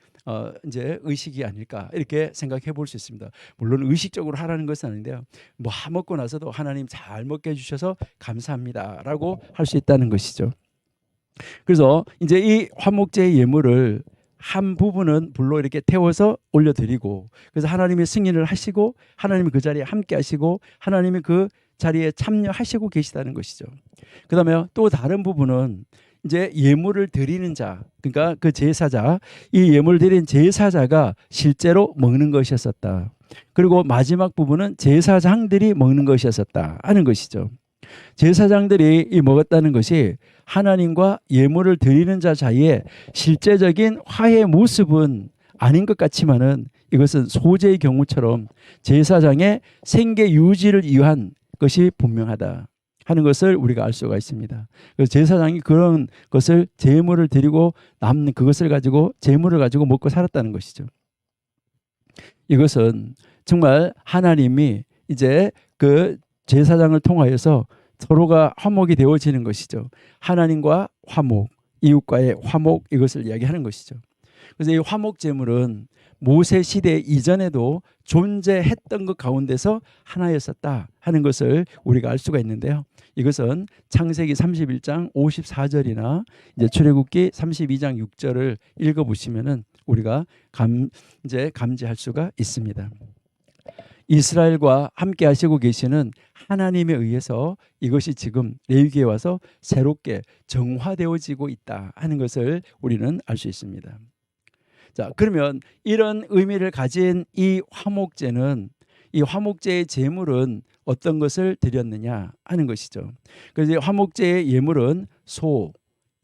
이제 의식이 아닐까 이렇게 생각해 볼 수 있습니다. 물론 의식적으로 하라는 것은 아닌데요. 뭐 먹고 나서도 하나님 잘 먹게 해주셔서 감사합니다라고 할 수 있다는 것이죠. 그래서 이제 이 화목제의 예물을 한 부분은 불로 이렇게 태워서 올려드리고 그래서 하나님이 승인을 하시고 하나님이 그 자리에 함께 하시고 하나님이 그 자리에 참여하시고 계시다는 것이죠. 그 다음에 또 다른 부분은 이제 예물을 드리는 자 그러니까 그 제사자 이 예물 드린 제사자가 실제로 먹는 것이었었다. 그리고 마지막 부분은 제사장들이 먹는 것이었었다 하는 것이죠. 제사장들이 이 먹었다는 것이 하나님과 예물을 드리는 자 사이에 실제적인 화해의 모습은 아닌 것 같지만은 이것은 소제의 경우처럼 제사장의 생계 유지를 위한 것이 분명하다 하는 것을 우리가 알 수가 있습니다. 그래서 제사장이 그런 것을 제물을 드리고 남는 그것을 가지고 제물을 가지고 먹고 살았다는 것이죠. 이것은 정말 하나님이 이제 그 제사장을 통하여서 서로가 화목이 되어지는 것이죠. 하나님과 화목, 이웃과의 화목 이것을 이야기하는 것이죠. 그래서 이 화목 제물은 모세 시대 이전에도 존재했던 것 가운데서 하나였었다 하는 것을 우리가 알 수가 있는데요. 이것은 창세기 31장 54절이나 이제 출애굽기 32장 6절을 읽어보시면은 우리가 이제 감지할 수가 있습니다. 이스라엘과 함께 하시고 계시는 하나님에 의해서 이것이 지금 레위기에 와서 새롭게 정화되어지고 있다 하는 것을 우리는 알 수 있습니다. 자, 그러면 이런 의미를 가진 이 화목제는, 이 화목제의 제물은 어떤 것을 드렸느냐 하는 것이죠. 그래서 화목제의 예물은 소,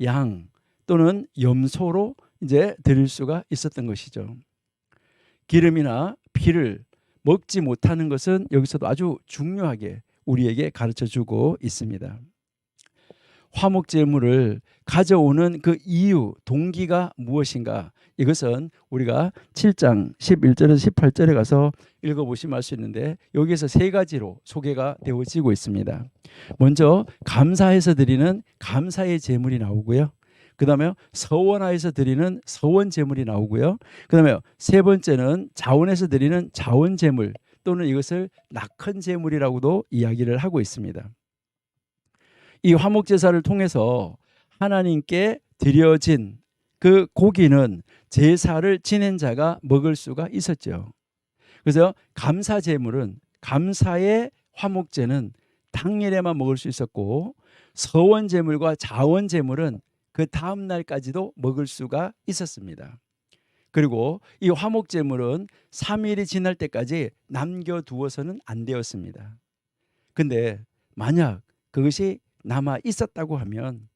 양 또는 염소로 이제 드릴 수가 있었던 것이죠. 기름이나 피를 먹지 못하는 것은 여기서도 아주 중요하게 우리에게 가르쳐 주고 있습니다. 화목 제물을 가져오는 그 이유, 동기가 무엇인가? 이것은 우리가 7장 11절에서 18절에 가서 읽어보시면 알 수 있는데, 여기에서 세 가지로 소개가 되어지고 있습니다. 먼저 감사해서 드리는 감사의 제물이 나오고요. 그 다음에 서원하여서 드리는 서원 제물이 나오고요. 그 다음에 세 번째는 자원해서 드리는 자원 제물, 또는 이것을 낙헌 제물이라고도 이야기를 하고 있습니다. 이 화목 제사를 통해서 하나님께 드려진 그 고기는 제사를 지낸 자가 먹을 수가 있었죠. 그래서 감사 제물은, 감사의 화목제는 당일에만 먹을 수 있었고, 서원 제물과 자원 제물은 그 다음 날까지도 먹을 수가 있었습니다. 그리고 이 화목 제물은 3일이 지날 때까지 남겨두어서는 안 되었습니다. 근데 만약 그것이 남아 있었다고 하면,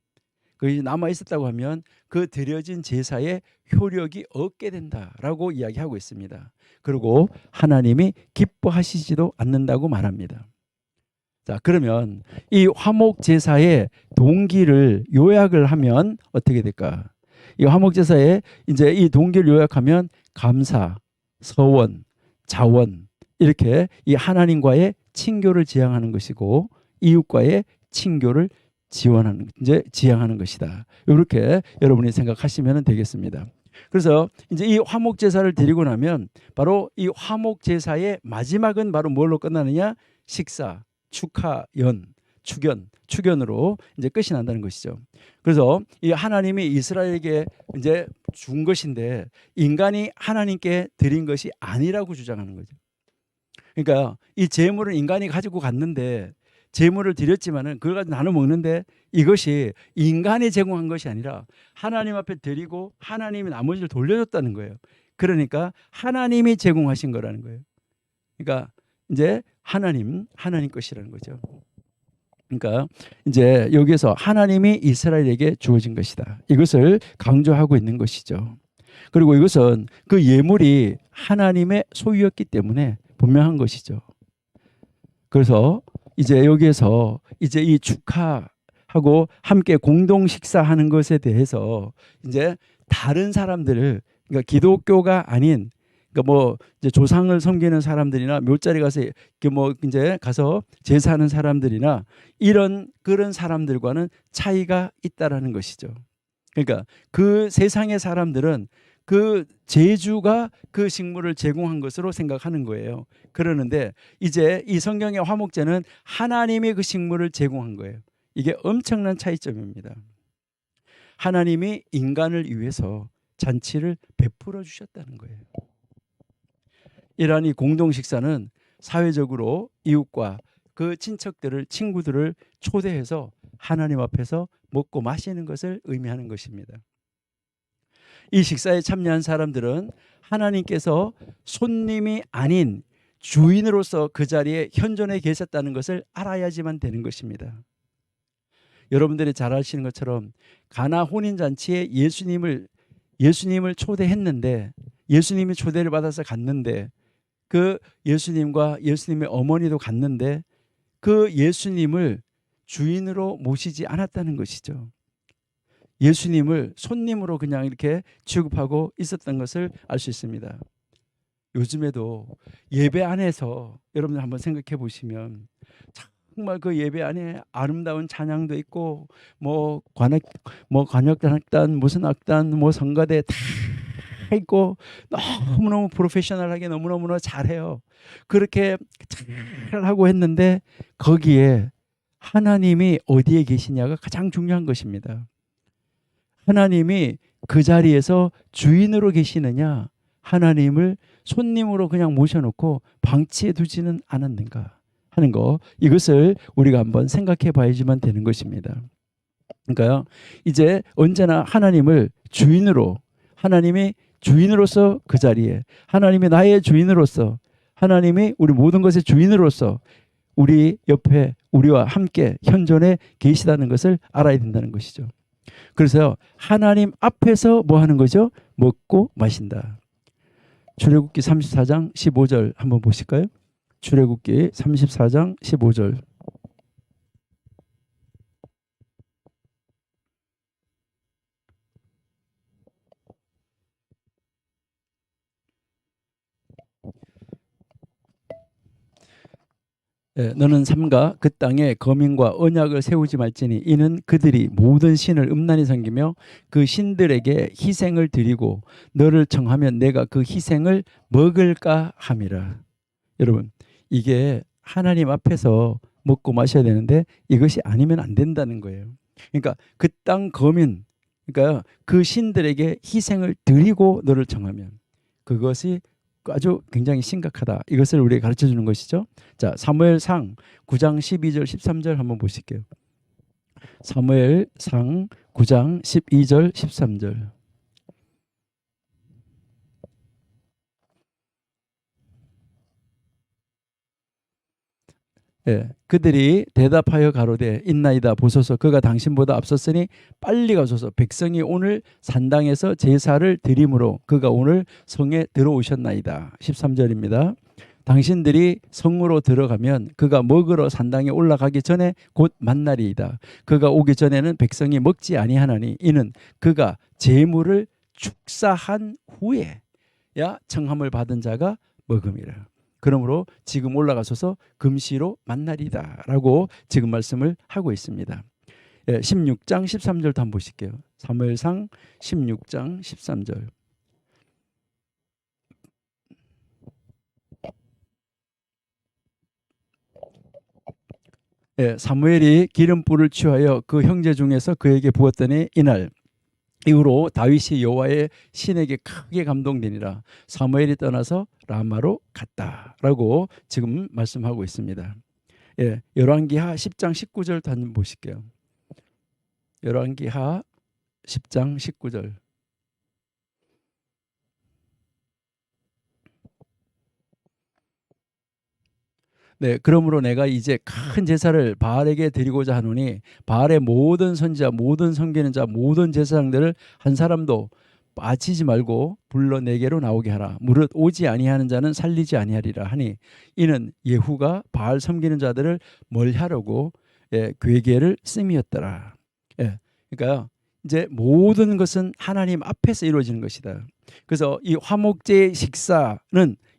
그 드려진 제사의 효력이 없게 된다라고 이야기하고 있습니다. 그리고 하나님이 기뻐하시지도 않는다고 말합니다. 자, 그러면 이 화목 제사의 동기를 요약을 하면 어떻게 될까? 이 화목 제사의 이제 이 동기를 요약하면 감사, 서원, 자원, 이렇게 이 하나님과의 친교를 지향하는 것이고, 이웃과의 친교를 지향하는 것이다. 이렇게 여러분이 생각하시면 되겠습니다. 그래서 이제 이 화목 제사를 드리고 나면 바로 이 화목 제사의 마지막은 바로 뭘로 끝나느냐? 식사, 축하연, 축연으로 이제 끝이 난다는 것이죠. 그래서 이 하나님이 이스라엘에게 이제 준 것인데 인간이 하나님께 드린 것이 아니라고 주장하는 거죠. 그러니까 이 제물을 인간이 가지고 갔는데, 제물을 드렸지만은 그걸 가지고 나눠 먹는데 이것이 인간이 제공한 것이 아니라 하나님 앞에 드리고 하나님이 나머지를 돌려줬다는 거예요. 그러니까 하나님이 제공하신 거라는 거예요. 그러니까 이제 하나님 것이라는 거죠. 그러니까 이제 여기에서 하나님이 이스라엘에게 주어진 것이다, 이것을 강조하고 있는 것이죠. 그리고 이것은 그 예물이 하나님의 소유였기 때문에 분명한 것이죠. 그래서 이제 여기에서 이제 이 축하하고 함께 공동 식사하는 것에 대해서 이제 다른 사람들을, 그러니까 기독교가 아닌, 그러니까 뭐 이제 조상을 섬기는 사람들이나 묘자리 가서 뭐 이제 가서 제사하는 사람들이나 그런 사람들과는 차이가 있다라는 것이죠. 그러니까 그 세상의 사람들은 그 제주가 그 식물을 제공한 것으로 생각하는 거예요. 그러는데 이제 이 성경의 화목제는 하나님이 그 식물을 제공한 거예요. 이게 엄청난 차이점입니다. 하나님이 인간을 위해서 잔치를 베풀어 주셨다는 거예요. 이러한 이 공동 식사는 사회적으로 이웃과 그 친구들을 초대해서 하나님 앞에서 먹고 마시는 것을 의미하는 것입니다. 이 식사에 참여한 사람들은 하나님께서 손님이 아닌 주인으로서 그 자리에 현존해 계셨다는 것을 알아야지만 되는 것입니다. 여러분들이 잘 아시는 것처럼 가나 혼인잔치에 예수님을 초대했는데, 예수님이 초대를 받아서 갔는데, 그 예수님과 예수님의 어머니도 갔는데 그 예수님을 주인으로 모시지 않았다는 것이죠. 예수님을 손님으로 그냥 이렇게 취급하고 있었던 것을 알 수 있습니다. 요즘에도 예배 안에서 여러분들 한번 생각해 보시면 정말 그 예배 안에 아름다운 찬양도 있고, 뭐 관역악단, 무슨 악단, 뭐 성가대 다 있고 너무너무 프로페셔널하게 너무너무 잘해요. 그렇게 잘하고 했는데 거기에 하나님이 어디에 계시냐가 가장 중요한 것입니다. 하나님이 그 자리에서 주인으로 계시느냐, 하나님을 손님으로 그냥 모셔놓고 방치해 두지는 않았는가 하는 거, 이것을 우리가 한번 생각해 봐야지만 되는 것입니다. 그러니까요, 이제 언제나 하나님을 주인으로, 하나님이 주인으로서 그 자리에, 하나님이 나의 주인으로서, 하나님이 우리 모든 것의 주인으로서 우리 옆에 우리와 함께 현존에 계시다는 것을 알아야 된다는 것이죠. 그래서 하나님 앞에서 뭐 하는 거죠? 먹고 마신다. 출애굽기 34장 15절 한번 보실까요? 출애굽기 34장 15절. 너는 삼가 그 땅에 거민과 언약을 세우지 말지니 이는 그들이 모든 신을 음란히 섬기며 그 신들에게 희생을 드리고 너를 청하면 내가 그 희생을 먹을까 함이라. 여러분, 이게 하나님 앞에서 먹고 마셔야 되는데 이것이 아니면 안 된다는 거예요. 그러니까 그 땅 거민, 그러니까 그 신들에게 희생을 드리고 너를 청하면, 그것이 아주 굉장히 심각하다. 이것을 우리에게 가르쳐 주는 것이죠. 자, 사무엘상 9장 12절 13절 한번 보실게요. 사무엘상 9장 12절 13절. 그들이 대답하여 가로되 있나이다 보소서 그가 당신보다 앞섰으니 빨리 가소서 백성이 오늘 산당에서 제사를 드림으로 그가 오늘 성에 들어오셨나이다. 13절입니다. 당신들이 성으로 들어가면 그가 먹으러 산당에 올라가기 전에 곧 만날이이다. 그가 오기 전에는 백성이 먹지 아니하나니 이는 그가 제물을 축사한 후에야 청함을 받은 자가 먹음이라. 그러므로 지금 올라가셔서 금시로 만날이다 라고 지금 말씀을 하고 있습니다. 16장 13절도 한번 보실게요. 사무엘상 16장 13절. 사무엘이 기름불을 취하여 그 형제 중에서 그에게 부었더니 이날 이후로 다윗이 여호와의 신에게 크게 감동되니라. 사무엘이 떠나서 라마로 갔다라고 지금 말씀하고 있습니다. 열왕기하 10장 19절도 한번 보실게요. 열왕기하 10장 19절. 그러므로 내가 이제 큰 제사를 바알에게 드리고자 하노니 바알의 모든 선지자, 모든 섬기는 자, 모든 제사장들을 한 사람도 빠지지 말고 불러 내게로 나오게 하라. 무릇 오지 아니하는 자는 살리지 아니하리라 하니 이는 예후가 바알 섬기는 자들을 멀리하려고 괴계를 씀이었더라. 그러니까 이제 모든 것은 하나님 앞에서 이루어지는 것이다. 그래서 이 화목제의 식사는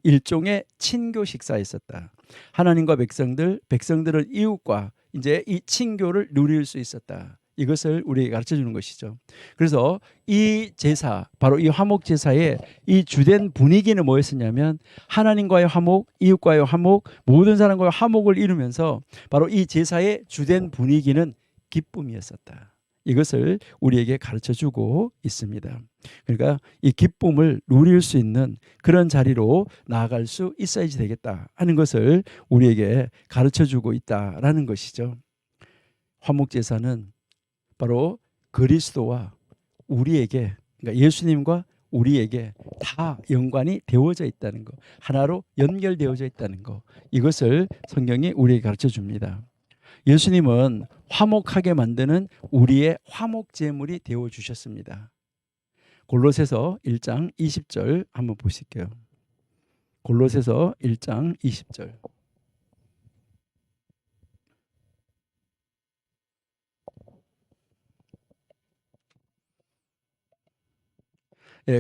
일종의 친교 식사였었다. 하나님과 백성들은 이웃과 이제 이 친교를 누릴 수 있었다. 이것을 우리에게 가르쳐 주는 것이죠. 그래서 이 제사, 바로 이 화목 제사의 이 주된 분위기는 뭐였었냐면 하나님과의 화목, 이웃과의 화목, 모든 사람과의 화목을 이루면서 바로 이 제사의 주된 분위기는 기쁨이었었다. 이것을 우리에게 가르쳐 주고 있습니다. 그러니까 이 기쁨을 누릴 수 있는 그런 자리로 나아갈 수 있어야지 되겠다 하는 것을 우리에게 가르쳐 주고 있다라는 것이죠. 화목제사는 바로 그리스도와 우리에게, 그러니까 예수님과 우리에게 다 연관이 되어져 있다는 것, 하나로 연결되어져 있다는 것, 이것을 성경이 우리에게 가르쳐 줍니다. 예수님은 화목하게 만드는 우리의 화목 제물이 되어 주셨습니다. 골로새서 1장 20절 한번 보실게요. 골로새서 1장 20절.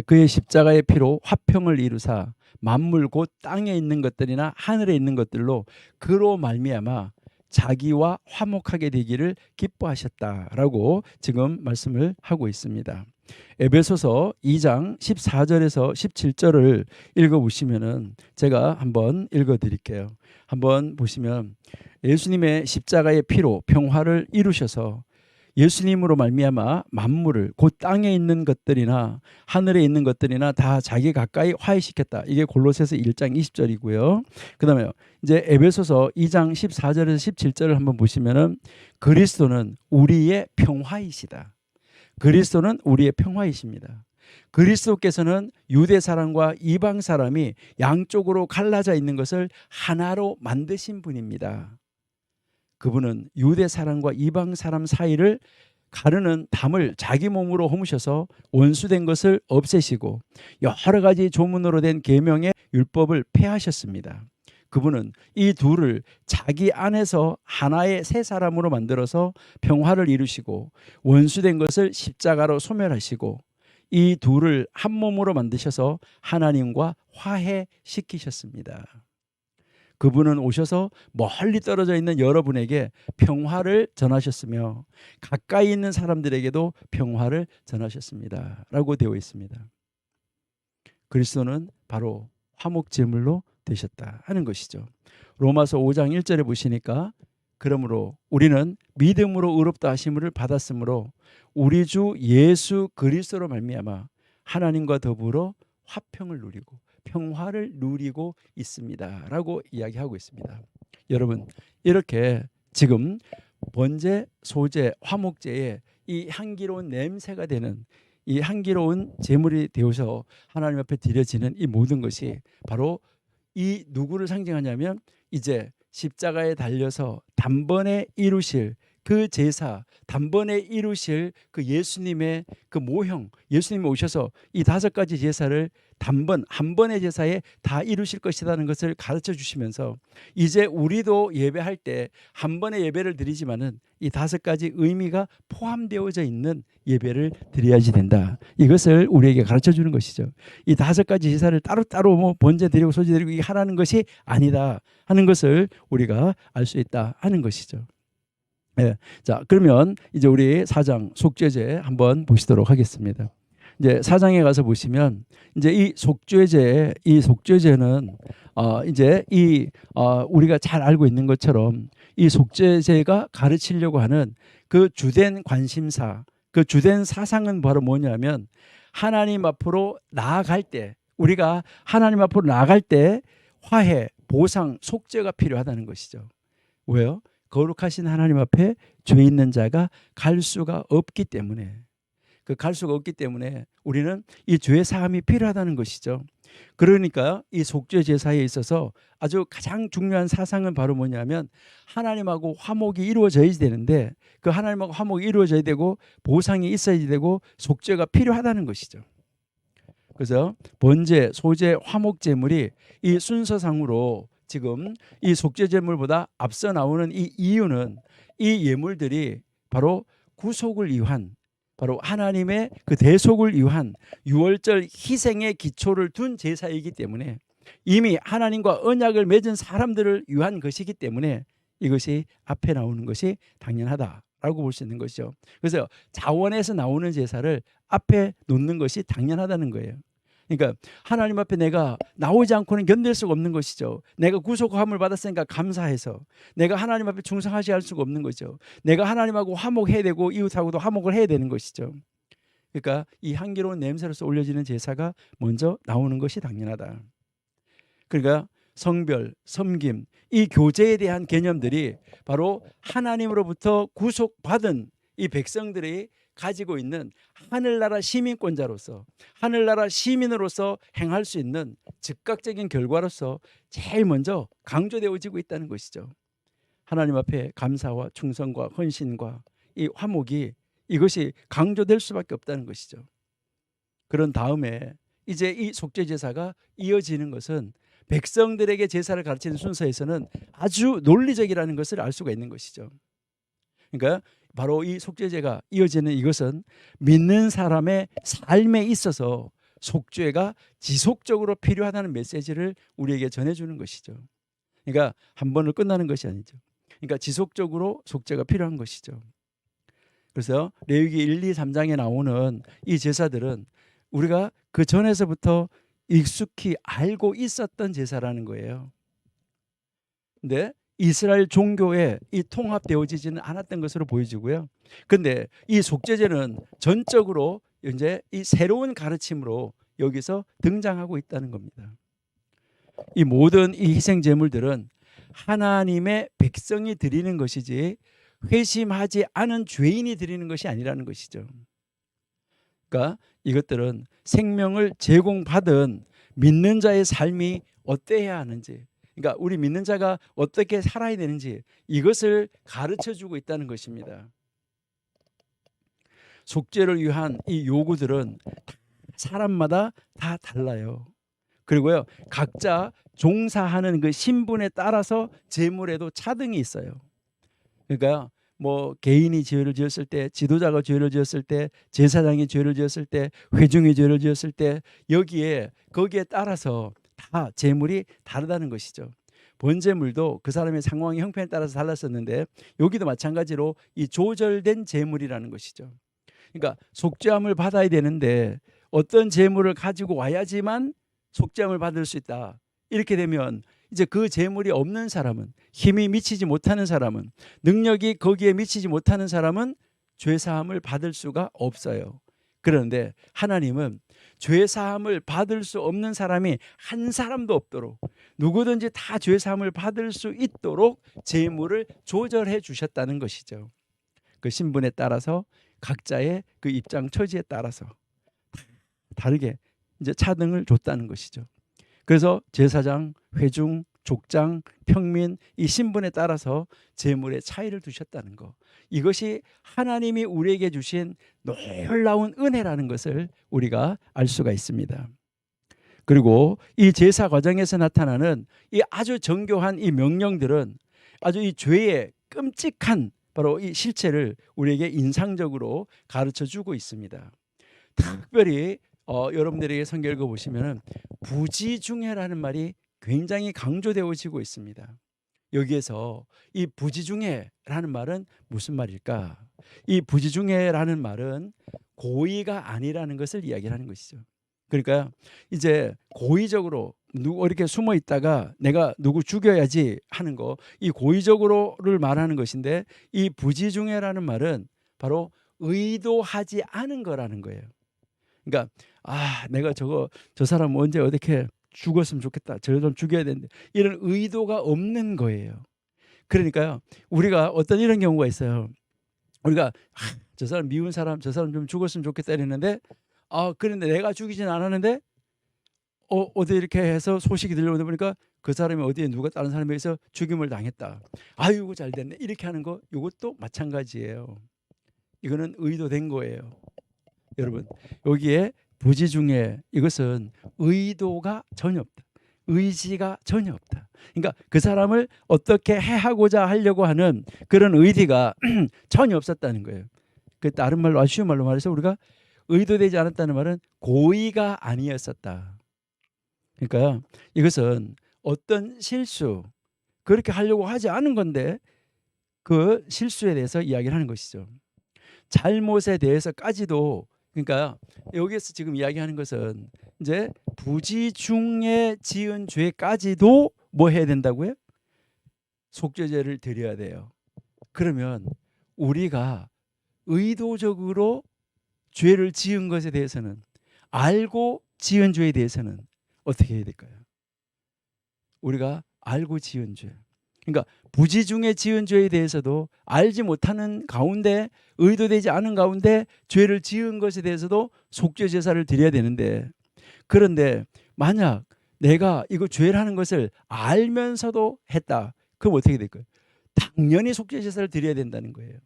그의 십자가의 피로 화평을 이루사 만물 곧 땅에 있는 것들이나 하늘에 있는 것들로 그로 말미암아 자기와 화목하게 되기를 기뻐하셨다라고 지금 말씀을 하고 있습니다. 에베소서 2장 14절에서 17절을 읽어보시면은 제가 한번 읽어드릴게요. 한번 보시면 예수님의 십자가의 피로 평화를 이루셔서 예수님으로 말미암아 만물을 곧 땅에 있는 것들이나 하늘에 있는 것들이나 다 자기 가까이 화해시켰다. 이게 골로새서 1장 20절이고요. 그다음에 이제 에베소서 2장 14절에서 17절을 한번 보시면은 그리스도는 우리의 평화이시다. 그리스도는 우리의 평화이십니다. 그리스도께서는 유대 사람과 이방 사람이 양쪽으로 갈라져 있는 것을 하나로 만드신 분입니다. 그분은 유대 사람과 이방 사람 사이를 가르는 담을 자기 몸으로 허무셔서 원수된 것을 없애시고 여러 가지 조문으로 된 계명의 율법을 폐하셨습니다. 그분은 이 둘을 자기 안에서 하나의 새 사람으로 만들어서 평화를 이루시고 원수된 것을 십자가로 소멸하시고 이 둘을 한 몸으로 만드셔서 하나님과 화해시키셨습니다. 그분은 오셔서 멀리 떨어져 있는 여러분에게 평화를 전하셨으며 가까이 있는 사람들에게도 평화를 전하셨습니다. 라고 되어 있습니다. 그리스도는 바로 화목제물로 되셨다 하는 것이죠. 로마서 5장 1절에 보시니까 그러므로 우리는 믿음으로 의롭다 하심을 받았으므로 우리 주 예수 그리스도로 말미암아 하나님과 더불어 화평을 누리고 평화를 누리고 있습니다. 라고 이야기하고 있습니다. 여러분, 이렇게 지금 번제, 소제, 화목제에 이 향기로운 냄새가 되는 이 향기로운 제물이 되어서 하나님 앞에 드려지는 이 모든 것이 바로 이 누구를 상징하냐면 이제 십자가에 달려서 단번에 이루실 그 제사, 단번에 이루실 그 예수님의 그 모형, 예수님이 오셔서 이 5가지 제사를 한 번의 제사에 다 이루실 것이라는 것을 가르쳐 주시면서 이제 우리도 예배할 때 한 번의 예배를 드리지만은 이 5가지 의미가 포함되어져 있는 예배를 드려야지 된다. 이것을 우리에게 가르쳐 주는 것이죠. 이 5가지 제사를 따로따로 뭐 번제 드리고 소제 드리고 이게 하라는 것이 아니다 하는 것을 우리가 알 수 있다 하는 것이죠. 네. 자, 그러면 이제 우리 4장 속죄제 한번 보시도록 하겠습니다. 이제 4장에 가서 보시면 이제 이 속죄제는 이제 우리가 잘 알고 있는 것처럼 이 속죄제가 가르치려고 하는 그 주된 관심사, 그 주된 사상은 바로 뭐냐면 하나님 앞으로 나아갈 때 우리가 하나님 앞으로 나아갈 때 화해, 보상, 속죄가 필요하다는 것이죠. 왜요? 거룩하신 하나님 앞에 죄 있는 자가 갈 수가 없기 때문에 갈 수가 없기 때문에 우리는 이 죄 사함이 필요하다는 것이죠. 그러니까 이 속죄 제사에 있어서 아주 가장 중요한 사상은 바로 뭐냐면 하나님하고 화목이 이루어져야 되는데 그 하나님하고 화목이 이루어져야 되고 보상이 있어야 되고 속죄가 필요하다는 것이죠. 그래서 번제, 소제, 화목 제물이 이 순서상으로 지금 이 속죄 제물보다 앞서 나오는 이 이유는 이 예물들이 바로 구속을 위한 바로 하나님의 그 대속을 위한 유월절 희생의 기초를 둔 제사이기 때문에 이미 하나님과 언약을 맺은 사람들을 위한 것이기 때문에 이것이 앞에 나오는 것이 당연하다라고 볼 수 있는 것이죠. 그래서 자원에서 나오는 제사를 앞에 놓는 것이 당연하다는 거예요. 그러니까 하나님 앞에 내가 나오지 않고는 견딜 수가 없는 것이죠. 내가 구속함을 받았으니까 감사해서 내가 하나님 앞에 충성하지 할 수가 없는 거죠. 내가 하나님하고 화목해야 되고 이웃하고도 화목을 해야 되는 것이죠. 그러니까 이 향기로운 냄새로서 올려지는 제사가 먼저 나오는 것이 당연하다. 그러니까 성별, 섬김, 이 교제에 대한 개념들이 바로 하나님으로부터 구속받은 이 백성들이 가지고 있는 하늘나라 시민권자로서 하늘나라 시민으로서 행할 수 있는 즉각적인 결과로서 제일 먼저 강조되어지고 있다는 것이죠. 하나님 앞에 감사와 충성과 헌신과 이 화목이 이것이 강조될 수밖에 없다는 것이죠. 그런 다음에 이제 이 속죄제사가 이어지는 것은 백성들에게 제사를 가르치는 순서에서는 아주 논리적이라는 것을 알 수가 있는 것이죠. 그러니까 바로 이 속죄제가 이어지는 이것은 믿는 사람의 삶에 있어서 속죄가 지속적으로 필요하다는 메시지를 우리에게 전해주는 것이죠. 그러니까 한 번을 끝나는 것이 아니죠. 그러니까 지속적으로 속죄가 필요한 것이죠. 그래서 레위기 1, 2, 3장에 나오는 이 제사들은 우리가 그 전에서부터 익숙히 알고 있었던 제사라는 거예요. 근데 이스라엘 종교에 이 통합되어지지는 않았던 것으로 보여지고요. 근데 이 속죄제는 전적으로 이제 이 새로운 가르침으로 여기서 등장하고 있다는 겁니다. 이 모든 이 희생 제물들은 하나님의 백성이 드리는 것이지 회심하지 않은 죄인이 드리는 것이 아니라는 것이죠. 그러니까 이것들은 생명을 제공받은 믿는 자의 삶이 어때야 하는지, 그러니까 우리 믿는 자가 어떻게 살아야 되는지 이것을 가르쳐주고 있다는 것입니다. 속죄를 위한 이 요구들은 사람마다 다 달라요. 그리고요, 각자 종사하는 그 신분에 따라서 제물에도 차등이 있어요. 그러니까 뭐 개인이 죄를 지었을 때, 지도자가 죄를 지었을 때, 제사장이 죄를 지었을 때, 회중이 죄를 지었을 때, 거기에 따라서 다 제물이 다르다는 것이죠. 번제물도 그 사람의 상황의 형편에 따라서 달랐었는데 여기도 마찬가지로 이 조절된 제물이라는 것이죠. 그러니까 속죄함을 받아야 되는데 어떤 제물을 가지고 와야지만 속죄함을 받을 수 있다. 이렇게 되면 이제 그 제물이 없는 사람은, 힘이 미치지 못하는 사람은, 능력이 거기에 미치지 못하는 사람은 죄사함을 받을 수가 없어요. 그런데 하나님은 죄사함을 받을 수 없는 사람이 한 사람도 없도록, 누구든지 다 죄사함을 받을 수 있도록 제물을 조절해 주셨다는 것이죠. 그 신분에 따라서, 각자의 그 입장 처지에 따라서 다르게 이제 차등을 줬다는 것이죠. 그래서 제사장, 회중, 족장, 평민, 이 신분에 따라서 제물의 차이를 두셨다는 것, 이것이 하나님이 우리에게 주신 놀라운 은혜라는 것을 우리가 알 수가 있습니다. 그리고 이 제사 과정에서 나타나는 이 아주 정교한 이 명령들은 아주 이 죄의 끔찍한 바로 이 실체를 우리에게 인상적으로 가르쳐 주고 있습니다. 특별히 여러분들에게 성경 읽어보시면 부지중해라는 말이 굉장히 강조되어지고 있습니다. 여기에서 이 부지중해라는 말은 무슨 말일까? 이 부지중해라는 말은 고의가 아니라는 것을 이야기하는 것이죠. 그러니까 이제 고의적으로 누구 이렇게 숨어 있다가 내가 누구 죽여야지 하는 거, 이 고의적으로를 말하는 것인데, 이 부지중해라는 말은 바로 의도하지 않은 거라는 거예요. 그러니까 내가 저 사람 언제 어떻게 죽었으면 좋겠다, 저 좀 죽여야 되는데, 이런 의도가 없는 거예요. 그러니까요, 우리가 어떤 이런 경우가 있어요. 우리가 저 사람 미운 사람, 저 사람 좀 죽었으면 좋겠다 이랬는데, 그런데 내가 죽이진 않았는데 어디 이렇게 해서 소식이 들려오다 보니까 그 사람이 어디에 누가 다른 사람에 의해서 죽임을 당했다. 아이고 잘 됐네, 이렇게 하는 거, 이것도 마찬가지예요. 이거는 의도된 거예요. 여러분, 여기에 부지중해, 이것은 의도가 전혀 없다, 의지가 전혀 없다. 그러니까 그 사람을 어떻게 해하고자 하려고 하는 그런 의지가 전혀 없었다는 거예요. 그 다른 말로, 아쉬운 말로 말해서 우리가 의도되지 않았다는 말은 고의가 아니었었다. 그러니까 이것은 어떤 실수, 그렇게 하려고 하지 않은 건데 그 실수에 대해서 이야기를 하는 것이죠. 잘못에 대해서까지도, 그러니까 여기에서 지금 이야기하는 것은 이제 부지중에 지은 죄까지도 뭐 해야 된다고요? 속죄제를 드려야 돼요. 그러면 우리가 의도적으로 죄를 지은 것에 대해서는, 알고 지은 죄에 대해서는 어떻게 해야 될까요? 우리가 알고 지은 죄, 그러니까 부지중에 지은 죄에 대해서도 알지 못하는 가운데, 의도되지 않은 가운데 죄를 지은 것에 대해서도 속죄 제사를 드려야 되는데, 그런데 만약 내가 이거 죄라는 것을 알면서도 했다, 그럼 어떻게 될까요? 당연히 속죄 제사를 드려야 된다는 거예요.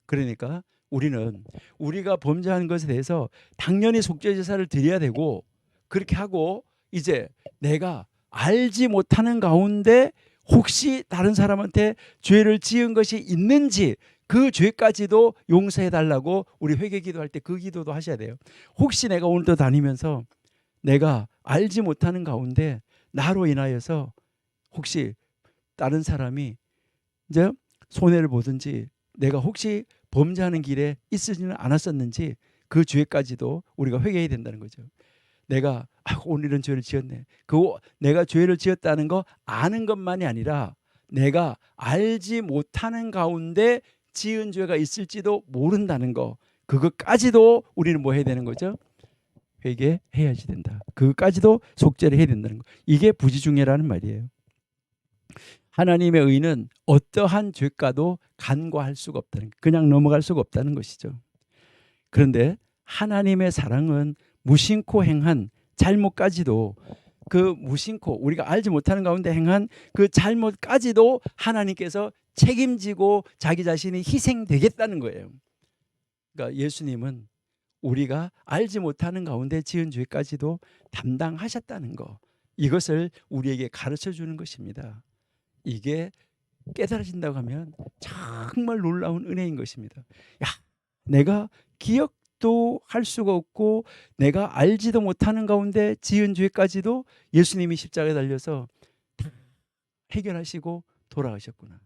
그러니까 우리는 우리가 범죄한 것에 대해서 당연히 속죄 제사를 드려야 되고, 그렇게 하고 이제 내가 알지 못하는 가운데 혹시 다른 사람한테 죄를 지은 것이 있는지 그 죄까지도 용서해 달라고 우리 회개 기도할 때 그 기도도 하셔야 돼요. 혹시 내가 오늘도 다니면서 내가 알지 못하는 가운데 나로 인하여서 혹시 다른 사람이 이제 손해를 보든지 내가 혹시 범죄하는 길에 있으지는 않았었는지 그 죄까지도 우리가 회개해야 된다는 거죠. 내가 오늘 이런 죄를 지었네, 내가 죄를 지었다는 거 아는 것만이 아니라 내가 알지 못하는 가운데 지은 죄가 있을지도 모른다는 거, 그것까지도 우리는 뭐 해야 되는 거죠? 회개해야지 된다. 그것까지도 속죄를 해야 된다는 거. 이게 부지중예라는 말이에요. 하나님의 의는 어떠한 죄가도 간과할 수가 없다는, 그냥 넘어갈 수가 없다는 것이죠. 그런데 하나님의 사랑은 무심코 행한 잘못까지도, 그 무심코 우리가 알지 못하는 가운데 행한 그 잘못까지도 하나님께서 책임지고 자기 자신이 희생되겠다는 거예요. 그러니까 예수님은 우리가 알지 못하는 가운데 지은 죄까지도 담당하셨다는 거, 이것을 우리에게 가르쳐 주는 것입니다. 이게 깨달아진다고 하면 정말 놀라운 은혜인 것입니다. 야, 내가 기억도 할 수가 없고 내가 알지도 못하는 가운데 지은 죄까지도 예수님이 십자가에 달려서 해결하시고 돌아가셨구나.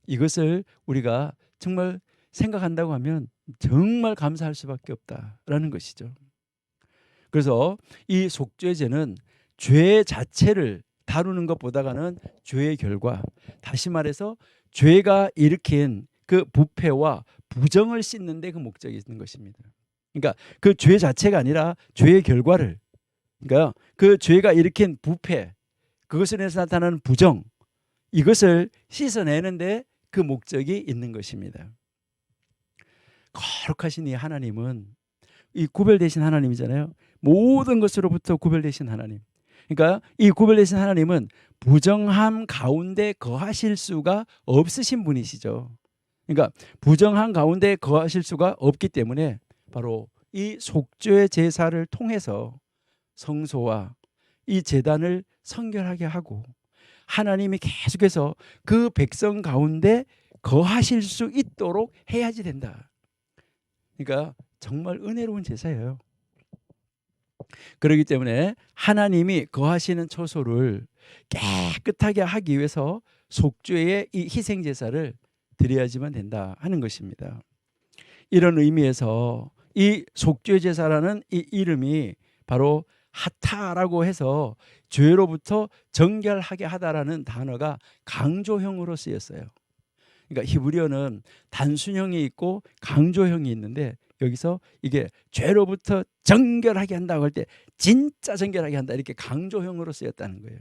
이것을 우리가 정말 생각한다고 하면 정말 감사할 수밖에 없다라는 것이죠. 그래서 이 속죄제는 죄 자체를 다루는 것보다는 죄의 결과, 다시 말해서 죄가 일으킨 그 부패와 부정을 씻는 데 그 목적이 있는 것입니다. 그러니까 그 죄 자체가 아니라 죄의 결과를, 그러니까 그 죄가 일으킨 부패, 그것을 인해서 나타나는 부정, 이것을 씻어내는데 그 목적이 있는 것입니다. 거룩하신 이 하나님은 이 구별되신 하나님이잖아요. 모든 것으로부터 구별되신 하나님. 그러니까 이 구별되신 하나님은 부정함 가운데 거하실 수가 없으신 분이시죠. 그러니까 부정함 가운데 거하실 수가 없기 때문에 바로 이 속죄 제사를 통해서 성소와 이 제단을 성결하게 하고 하나님이 계속해서 그 백성 가운데 거하실 수 있도록 해야지 된다. 그러니까 정말 은혜로운 제사예요. 그렇기 때문에 하나님이 거하시는 처소를 깨끗하게 하기 위해서 속죄의 이 희생 제사를 드려야지만 된다 하는 것입니다. 이런 의미에서 이 속죄 제사라는 이 이름이 바로 하타라고 해서 죄로부터 정결하게 하다라는 단어가 강조형으로 쓰였어요. 그러니까 히브리어는 단순형이 있고 강조형이 있는데 여기서 이게 죄로부터 정결하게 한다고 할 때 진짜 정결하게 한다, 이렇게 강조형으로 쓰였다는 거예요.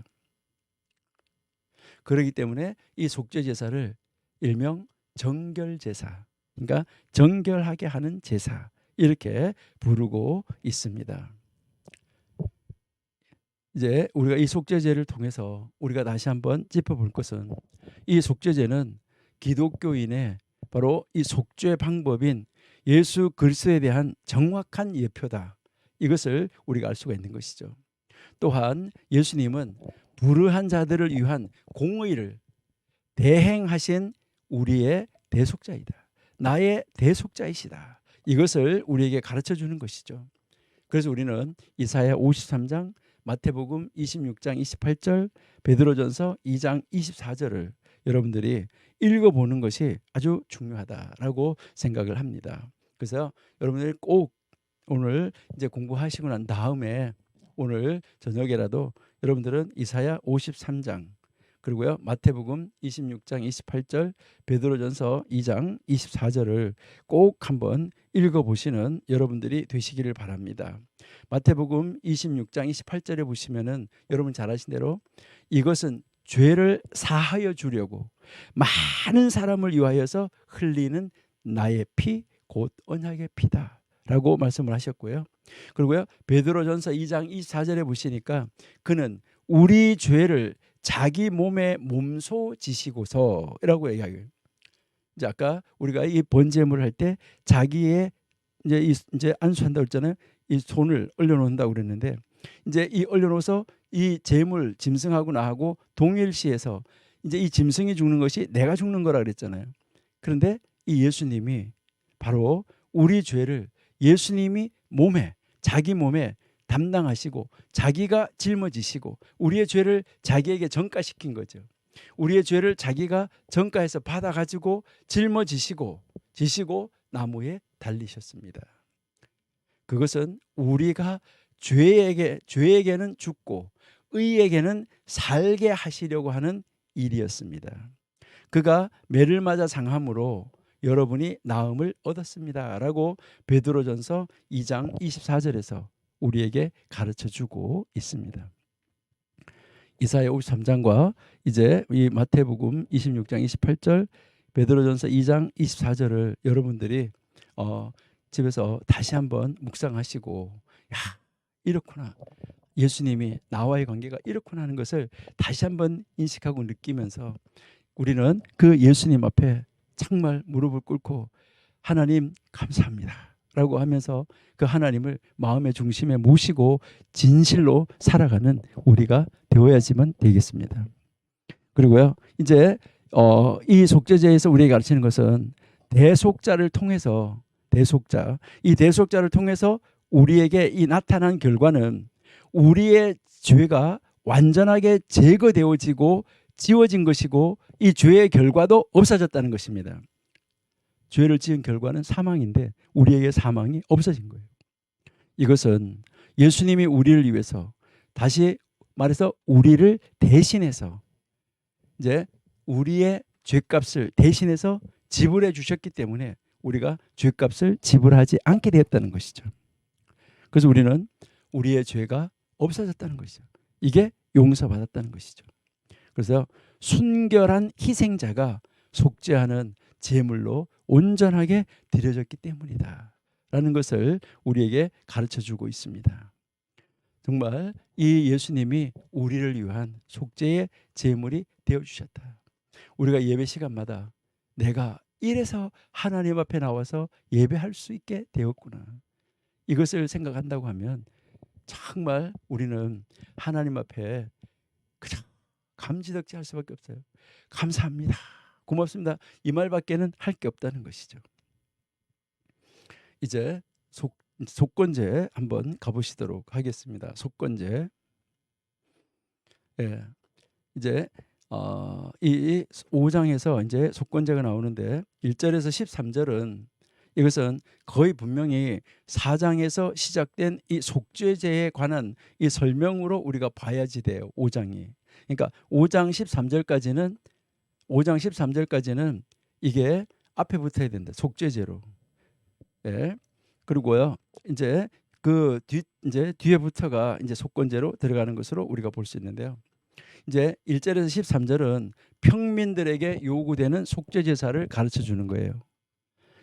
그렇기 때문에 이 속죄 제사를 일명 정결 제사, 그러니까 정결하게 하는 제사, 이렇게 부르고 있습니다. 이제 우리가 이 속죄제를 통해서 우리가 다시 한번 짚어볼 것은, 이 속죄제는 기독교인의 바로 이 속죄 방법인 예수 그리스도에 대한 정확한 예표다, 이것을 우리가 알 수가 있는 것이죠. 또한 예수님은 불의한 자들을 위한 공의를 대행하신 우리의 대속자이다, 나의 대속자이시다, 이것을 우리에게 가르쳐 주는 것이죠. 그래서 우리는 이사야 53장, 마태복음 26장 28절, 베드로전서 2장 24절을 여러분들이 읽어보는 것이 아주 중요하다라고 생각을 합니다. 그래서 여러분들이 꼭 오늘 이제 공부하시고 난 다음에 오늘 저녁에라도 여러분들은 이사야 53장, 그리고요 마태복음 26장 28절, 베드로전서 2장 24절을 꼭 한번 읽어보시는 여러분들이 되시기를 바랍니다. 마태복음 26장 28절에 보시면은 여러분 잘 아신 대로 이것은 죄를 사하여 주려고 많은 사람을 위하여서 흘리는 나의 피, 곧 언약의 피다 라고 말씀을 하셨고요. 그리고요 베드로전서 2장 24절에 보시니까 그는 우리 죄를 자기 몸에 몸소 지시고서라고 얘기해요. 이제 아까 우리가 이 번제물을 할 때 자기의 이제 안수한다고 했잖아요. 이 손을 올려놓는다고 그랬는데 이제 이 올려놓아서 이 제물 짐승하고 나하고 동일시해서 이제 이 짐승이 죽는 것이 내가 죽는 거라 그랬잖아요. 그런데 이 예수님이 바로 우리 죄를 예수님이 몸에, 자기 몸에 담당하시고 자기가 짊어지시고 우리의 죄를 자기에게 전가시킨 거죠. 우리의 죄를 자기가 전가해서 받아가지고 짊어지시고 지시고 나무에 달리셨습니다. 그것은 우리가 죄에게는 죽고 의에게는 살게 하시려고 하는 일이었습니다. 그가 매를 맞아 상함으로 여러분이 나음을 얻었습니다. 라고 베드로전서 2장 24절에서 우리에게 가르쳐 주고 있습니다. 이사야 53장과 이제 이 마태복음 26장 28절, 베드로전서 2장 24절을 여러분들이 집에서 다시 한번 묵상하시고, 야, 이렇구나. 예수님이 나와의 관계가 이렇구나 하는 것을 다시 한번 인식하고 느끼면서 우리는 그 예수님 앞에 정말 무릎을 꿇고 하나님 감사합니다 라고 하면서 그 하나님을 마음의 중심에 모시고 진실로 살아가는 우리가 되어야지만 되겠습니다. 그리고요, 이제 이 속죄제에서 우리에게 가르치는 것은 대속자를 통해서, 이 대속자를 통해서 우리에게 이 나타난 결과는 우리의 죄가 완전하게 제거되어지고 지워진 것이고, 이 죄의 결과도 없어졌다는 것입니다. 죄를 지은 결과는 사망인데 우리에게 사망이 없어진 거예요. 이것은 예수님이 우리를 위해서, 다시 말해서 우리를 대신해서, 이제 우리의 죄값을 대신해서 지불해 주셨기 때문에 우리가 죄값을 지불하지 않게 되었다는 것이죠. 그래서 우리는 우리의 죄가 없어졌다는 것이죠. 이게 용서받았다는 것이죠. 그래서 순결한 희생자가 속죄하는 제물로 온전하게 드려졌기 때문이다 라는 것을 우리에게 가르쳐주고 있습니다. 정말 이 예수님이 우리를 위한 속죄의 제물이 되어주셨다. 우리가 예배 시간마다 내가 이래서 하나님 앞에 나와서 예배할 수 있게 되었구나, 이것을 생각한다고 하면 정말 우리는 하나님 앞에 그저 감지덕지 할 수밖에 없어요. 감사합니다, 고맙습니다, 이 말밖에는 할 게 없다는 것이죠. 이제 속건제 한번 가보시도록 하겠습니다. 속건제. 예. 이제 이 5장에서 이제 속건제가 나오는데 1절에서 13절은 이것은 거의 분명히 4장에서 시작된 이 속죄제에 관한 이 설명으로 우리가 봐야지 돼요. 5장이. 그러니까 5장 13절까지는 이게 앞에 붙어야 된다. 속죄제로. 예. 그리고요, 이제 그 이제 뒤에부터가 이제 속건제로 들어가는 것으로 우리가 볼 수 있는데요. 이제 1절에서 13절은 평민들에게 요구되는 속죄 제사를 가르쳐 주는 거예요.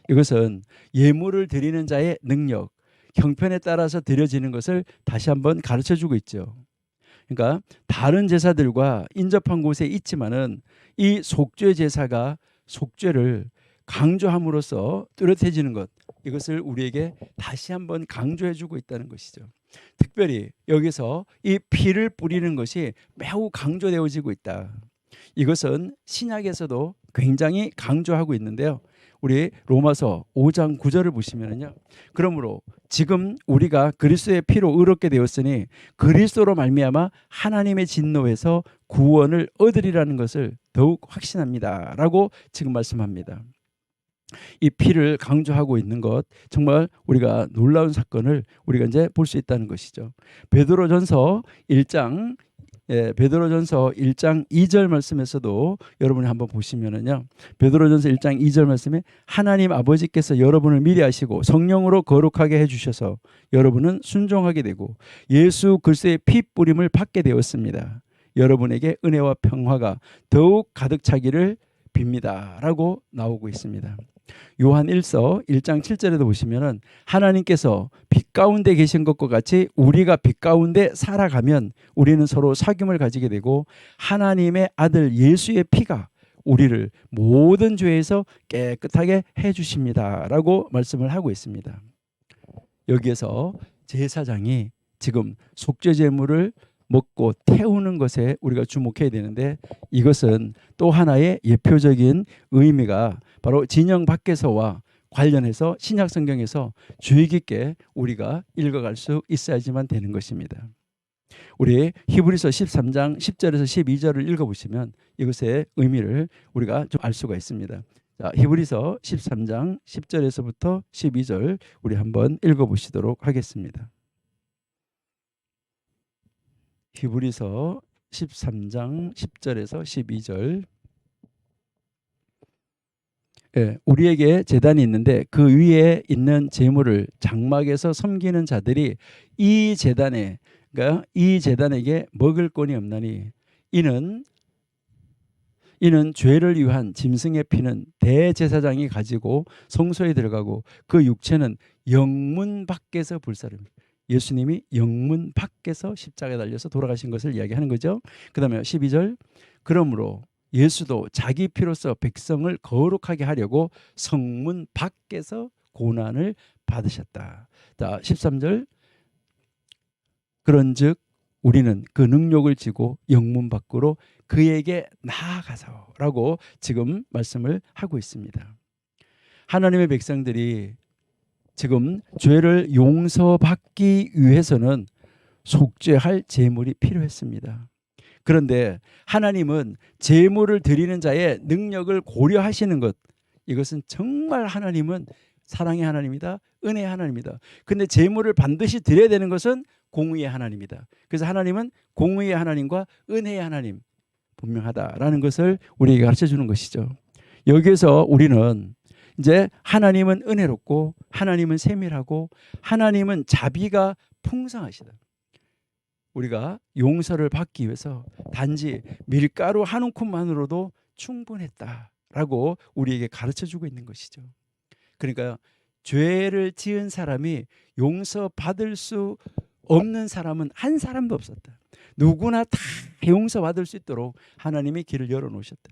이것은 예물을 드리는 자의 능력, 형편에 따라서 드려지는 것을 다시 한번 가르쳐 주고 있죠. 그러니까 다른 제사들과 인접한 곳에 있지만은 이 속죄 제사가 속죄를 강조함으로써 뚜렷해지는 것, 이것을 우리에게 다시 한번 강조해 주고 있다는 것이죠. 특별히 여기서 이 피를 뿌리는 것이 매우 강조되어지고 있다. 이것은 신약에서도 굉장히 강조하고 있는데요. 우리 로마서 5장 9절을 보시면요, 그러므로 지금 우리가 그리스도의 피로 의롭게 되었으니 그리스도로 말미암아 하나님의 진노에서 구원을 얻으리라는 것을 더욱 확신합니다 라고 지금 말씀합니다. 이 피를 강조하고 있는 것, 정말 우리가 놀라운 사건을 우리가 이제 볼 수 있다는 것이죠. 베드로전서 1장 2절 말씀에서도 여러분이 한번 보시면은요, 베드로전서 1장 2절 말씀에 하나님 아버지께서 여러분을 미리 아시고 성령으로 거룩하게 해주셔서 여러분은 순종하게 되고 예수 그리스도의 피 뿌림을 받게 되었습니다. 여러분에게 은혜와 평화가 더욱 가득 차기를 빕니다 라고 나오고 있습니다. 요한 1서 1장 7절에도 보시면은 하나님께서 빛 가운데 계신 것과 같이 우리가 빛 가운데 살아가면 우리는 서로 사귐을 가지게 되고 하나님의 아들 예수의 피가 우리를 모든 죄에서 깨끗하게 해주십니다 라고 말씀을 하고 있습니다. 여기에서 제사장이 지금 속죄제물을 먹고 태우는 것에 우리가 주목해야 되는데, 이것은 또 하나의 예표적인 의미가 바로 진영 밖에서와 관련해서 신약 성경에서 주의 깊게 우리가 읽어갈 수 있어야지만 되는 것입니다. 우리 히브리서 13장 10절에서 12절을 읽어보시면 이것의 의미를 우리가 좀 알 수가 있습니다. 자, 히브리서 13장 10절에서부터 12절 우리 한번 읽어보시도록 하겠습니다. 히브리서 13장 10절에서 12절. 예, 우리에게 제단이 있는데 그 위에 있는 제물을 장막에서 섬기는 자들이 이 제단에, 그러니까 이 제단에게 먹을 권이 없나니 이는 죄를 위한 짐승의 피는 대제사장이 가지고 성소에 들어가고 그 육체는 영문 밖에서 불사릅니다. 예수님이 영문 밖에서 십자가에 달려서 돌아가신 것을 이야기하는 거죠. 그 다음에 12절. 그러므로 예수도 자기 피로써 백성을 거룩하게 하려고 성문 밖에서 고난을 받으셨다. 자, 13절. 그런즉 우리는 그 능력을 지고 영문 밖으로 그에게 나아가서라고 지금 말씀을 하고 있습니다. 하나님의 백성들이 지금 죄를 용서받기 위해서는 속죄할 제물이 필요했습니다. 그런데 하나님은 제물을 드리는 자의 능력을 고려하시는 것, 이것은 정말 하나님은 사랑의 하나님이다, 은혜의 하나님이다. 근데 제물을 반드시 드려야 되는 것은 공의의 하나님이다. 그래서 하나님은 공의의 하나님과 은혜의 하나님, 분명하다라는 것을 우리에게 가르쳐 주는 것이죠. 여기에서 우리는 이제 하나님은 은혜롭고 하나님은 세밀하고 하나님은 자비가 풍성하시다. 우리가 용서를 받기 위해서 단지 밀가루 한 움큼만으로도 충분했다라고 우리에게 가르쳐 주고 있는 것이죠. 그러니까 죄를 지은 사람이 용서받을 수 없는 사람은 한 사람도 없었다. 누구나 다 용서받을 수 있도록 하나님이 길을 열어놓으셨다.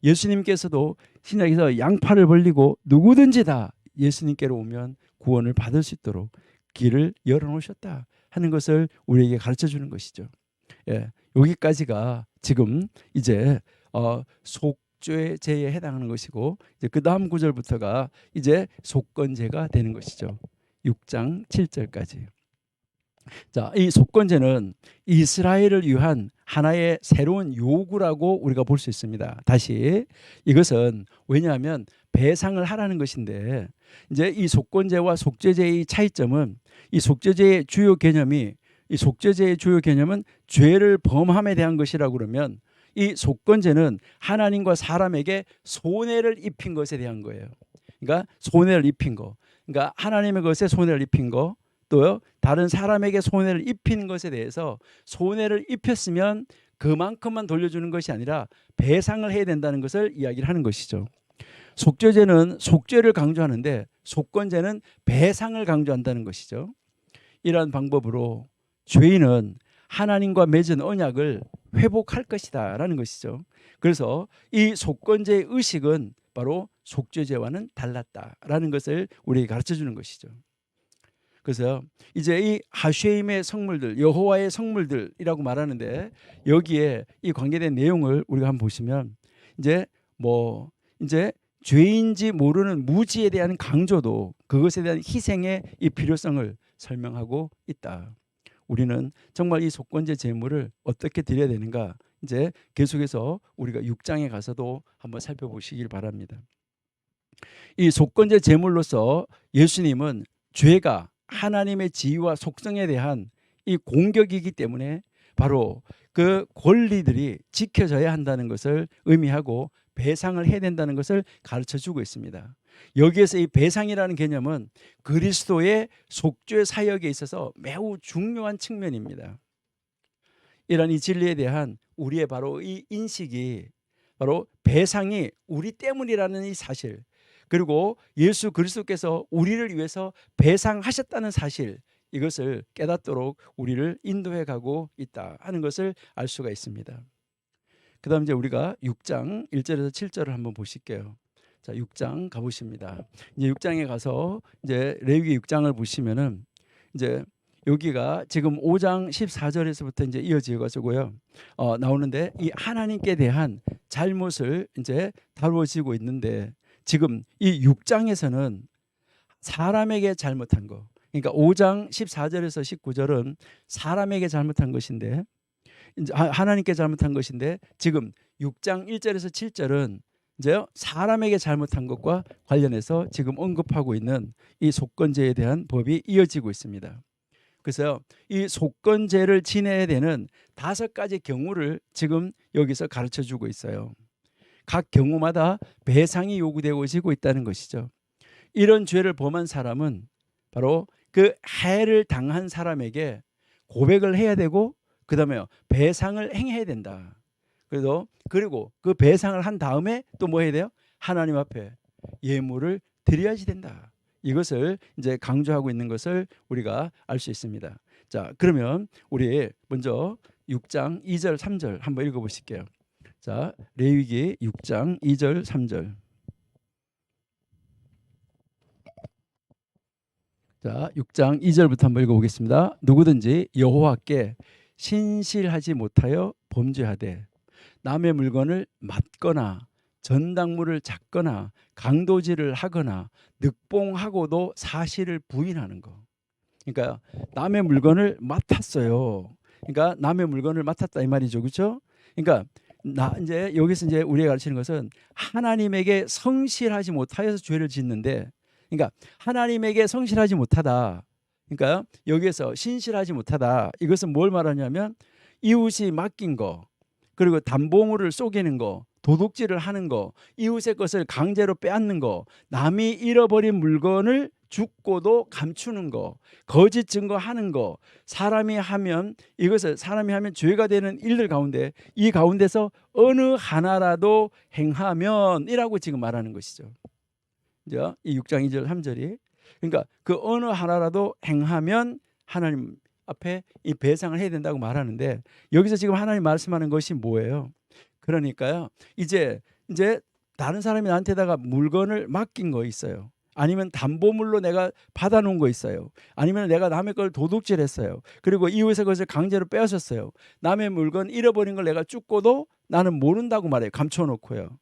예수님께서도 신약에서 양팔을 벌리고 누구든지 다 예수님께로 오면 구원을 받을 수 있도록 길을 열어놓으셨다 하는 것을 우리에게 가르쳐 주는 것이죠. 예, 여기까지가 지금 이제 속죄죄에 해당하는 것이고, 이제 그 다음 구절부터가 이제 속건죄가 되는 것이죠. 6장 7절까지. 자, 이 속건죄는 이스라엘을 위한 하나의 새로운 요구라고 우리가 볼 수 있습니다. 다시, 이것은 왜냐하면 배상을 하라는 것인데, 이제 이 속건죄와 속죄죄의 차이점은, 이 속죄죄의 주요 개념이, 이 속죄죄의 주요 개념은 죄를 범함에 대한 것이라고 그러면, 이 속건죄는 하나님과 사람에게 손해를 입힌 것에 대한 거예요. 그러니까 손해를 입힌 거, 그러니까 하나님의 것에 손해를 입힌 거, 또요 다른 사람에게 손해를 입히는 것에 대해서 손해를 입혔으면 그만큼만 돌려주는 것이 아니라 배상을 해야 된다는 것을 이야기를 하는 것이죠. 속죄죄는 속죄를 강조하는데 속건죄는 배상을 강조한다는 것이죠. 이러한 방법으로 죄인은 하나님과 맺은 언약을 회복할 것이다 라는 것이죠. 그래서 이 속건죄의 의식은 바로 속죄죄와는 달랐다라는 것을 우리에게 가르쳐 주는 것이죠. 그래서 이제 이 하쉐임의 성물들, 여호와의 성물들이라고 말하는데, 여기에 이 관계된 내용을 우리가 한번 보시면 이제 죄인지 모르는 무지에 대한 강조도 그것에 대한 희생의 이 필요성을 설명하고 있다. 우리는 정말 이 속건제 제물을 어떻게 드려야 되는가, 이제 계속해서 우리가 6장에 가서도 한번 살펴보시길 바랍니다. 이 속건제 제물로서 예수님은 죄가 하나님의 지위와 속성에 대한 이 공격이기 때문에 바로 그 권리들이 지켜져야 한다는 것을 의미하고 배상을 해야 된다는 것을 가르쳐 주고 있습니다. 여기에서 이 배상이라는 개념은 그리스도의 속죄 사역에 있어서 매우 중요한 측면입니다. 이런 이 진리에 대한 우리의 바로 이 인식이, 바로 배상이 우리 때문이라는 이 사실, 그리고 예수 그리스도께서 우리를 위해서 배상하셨다는 사실, 이것을 깨닫도록 우리를 인도해 가고 있다 하는 것을 알 수가 있습니다. 그 다음 이제 우리가 6장 1절에서 7절을 한번 보실게요. 자, 6장 가보십니다. 이제 6장에 가서 이제 레위기 6장을 보시면은 이제 여기가 지금 5장 14절에서부터 이제 이어져 가지고요. 나오는데 이 하나님께 대한 잘못을 이제 다루어지고 있는데, 지금 이 6장에서는 사람에게 잘못한 거, 그러니까 5장 14절에서 19절은 사람에게 잘못한 것인데, 이제 하나님께 잘못한 것인데, 지금 6장 1절에서 7절은 이제 사람에게 잘못한 것과 관련해서 지금 언급하고 있는 이 속건제에 대한 법이 이어지고 있습니다. 그래서 이 속건제를 지내야 되는 5가지 경우를 지금 여기서 가르쳐 주고 있어요. 각 경우마다 배상이 요구되고 있다는 것이죠. 이런 죄를 범한 사람은 바로 그 해를 당한 사람에게 고백을 해야 되고 그다음에 배상을 행해야 된다. 그리고 그 배상을 한 다음에 또 뭐 해야 돼요? 하나님 앞에 예물을 드려야지 된다. 이것을 이제 강조하고 있는 것을 우리가 알 수 있습니다. 자, 그러면 우리 먼저 6장 2절 3절 한번 읽어 보실게요. 자, 레위기 6장 2절 3절. 자, 6장 2절부터 한번 읽어보겠습니다. 누구든지 여호와께 신실하지 못하여 범죄하되 남의 물건을 맞거나 전당물을 잡거나 강도질을 하거나 늑봉하고도 사실을 부인하는 거. 그러니까 남의 물건을 맡았어요. 그러니까 남의 물건을 맡았다 이 말이죠, 그렇죠? 그러니까 이제 여기서 이제 우리가 가르치는 것은 하나님에게 성실하지 못하여서 죄를 짓는데, 그러니까 하나님에게 성실하지 못하다. 그러니까 여기에서 신실하지 못하다. 이것은 뭘 말하냐면 이웃이 맡긴 거, 그리고 담보물을 속이는 거, 도둑질을 하는 거, 이웃의 것을 강제로 빼앗는 거, 남이 잃어버린 물건을 죽고도 감추는 거, 거짓 증거하는 거, 사람이 하면 죄가 되는 일들 가운데 이 가운데서 어느 하나라도 행하면이라고 지금 말하는 것이죠. 이제 이 6장 2절 3절이 그러니까 그 어느 하나라도 행하면 하나님 앞에 이 배상을 해야 된다고 말하는데, 여기서 지금 하나님 말씀하는 것이 뭐예요? 그러니까요, 이제 다른 사람이 나한테다가 물건을 맡긴 거 있어요. 아니면 담보물로 내가 받아놓은 거 있어요. 아니면 내가 남의 걸 도둑질했어요. 그리고 이웃의 것을 강제로 빼앗았어요. 남의 물건 잃어버린 걸 내가 쫓고도 나는 모른다고 말해요. 감춰놓고요.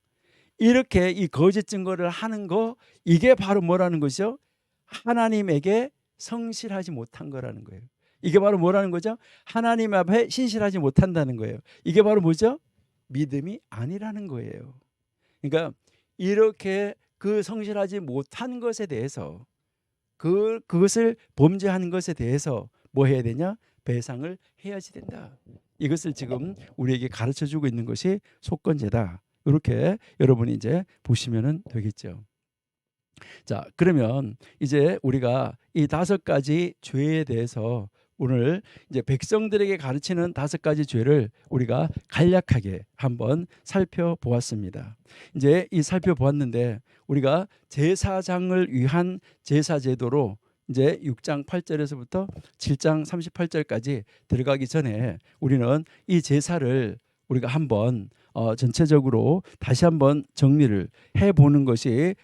이렇게 이 거짓 증거를 하는 거, 이게 바로 뭐라는 것이죠? 하나님에게 성실하지 못한 거라는 거예요. 이게 바로 뭐라는 거죠? 하나님 앞에 신실하지 못한다는 거예요. 이게 바로 뭐죠? 믿음이 아니라는 거예요. 그러니까 이렇게 그 성실하지 못한 것에 대해서 그것을 범죄하는 것에 대해서 뭐 해야 되냐? 배상을 해야지 된다. 이것을 지금 우리에게 가르쳐 주고 있는 것이 속건제다. 이렇게 여러분이 이제 보시면 되겠죠. 자, 그러면 이제 우리가 이 5가지 죄에 대해서 오늘 이제 백성들에게 가르치는 5가지 죄를 우리가 간략하게 한번 살펴보았습니다. 이제 이 살펴보았는데 우리가 제사장을 위한 제사 제도로 이제 6장 8절에서부터 7장 38절까지 들어가기 전에 우리는 이 제사를 우리가 한번 전체적으로 다시 한번 정리를 해보는 것이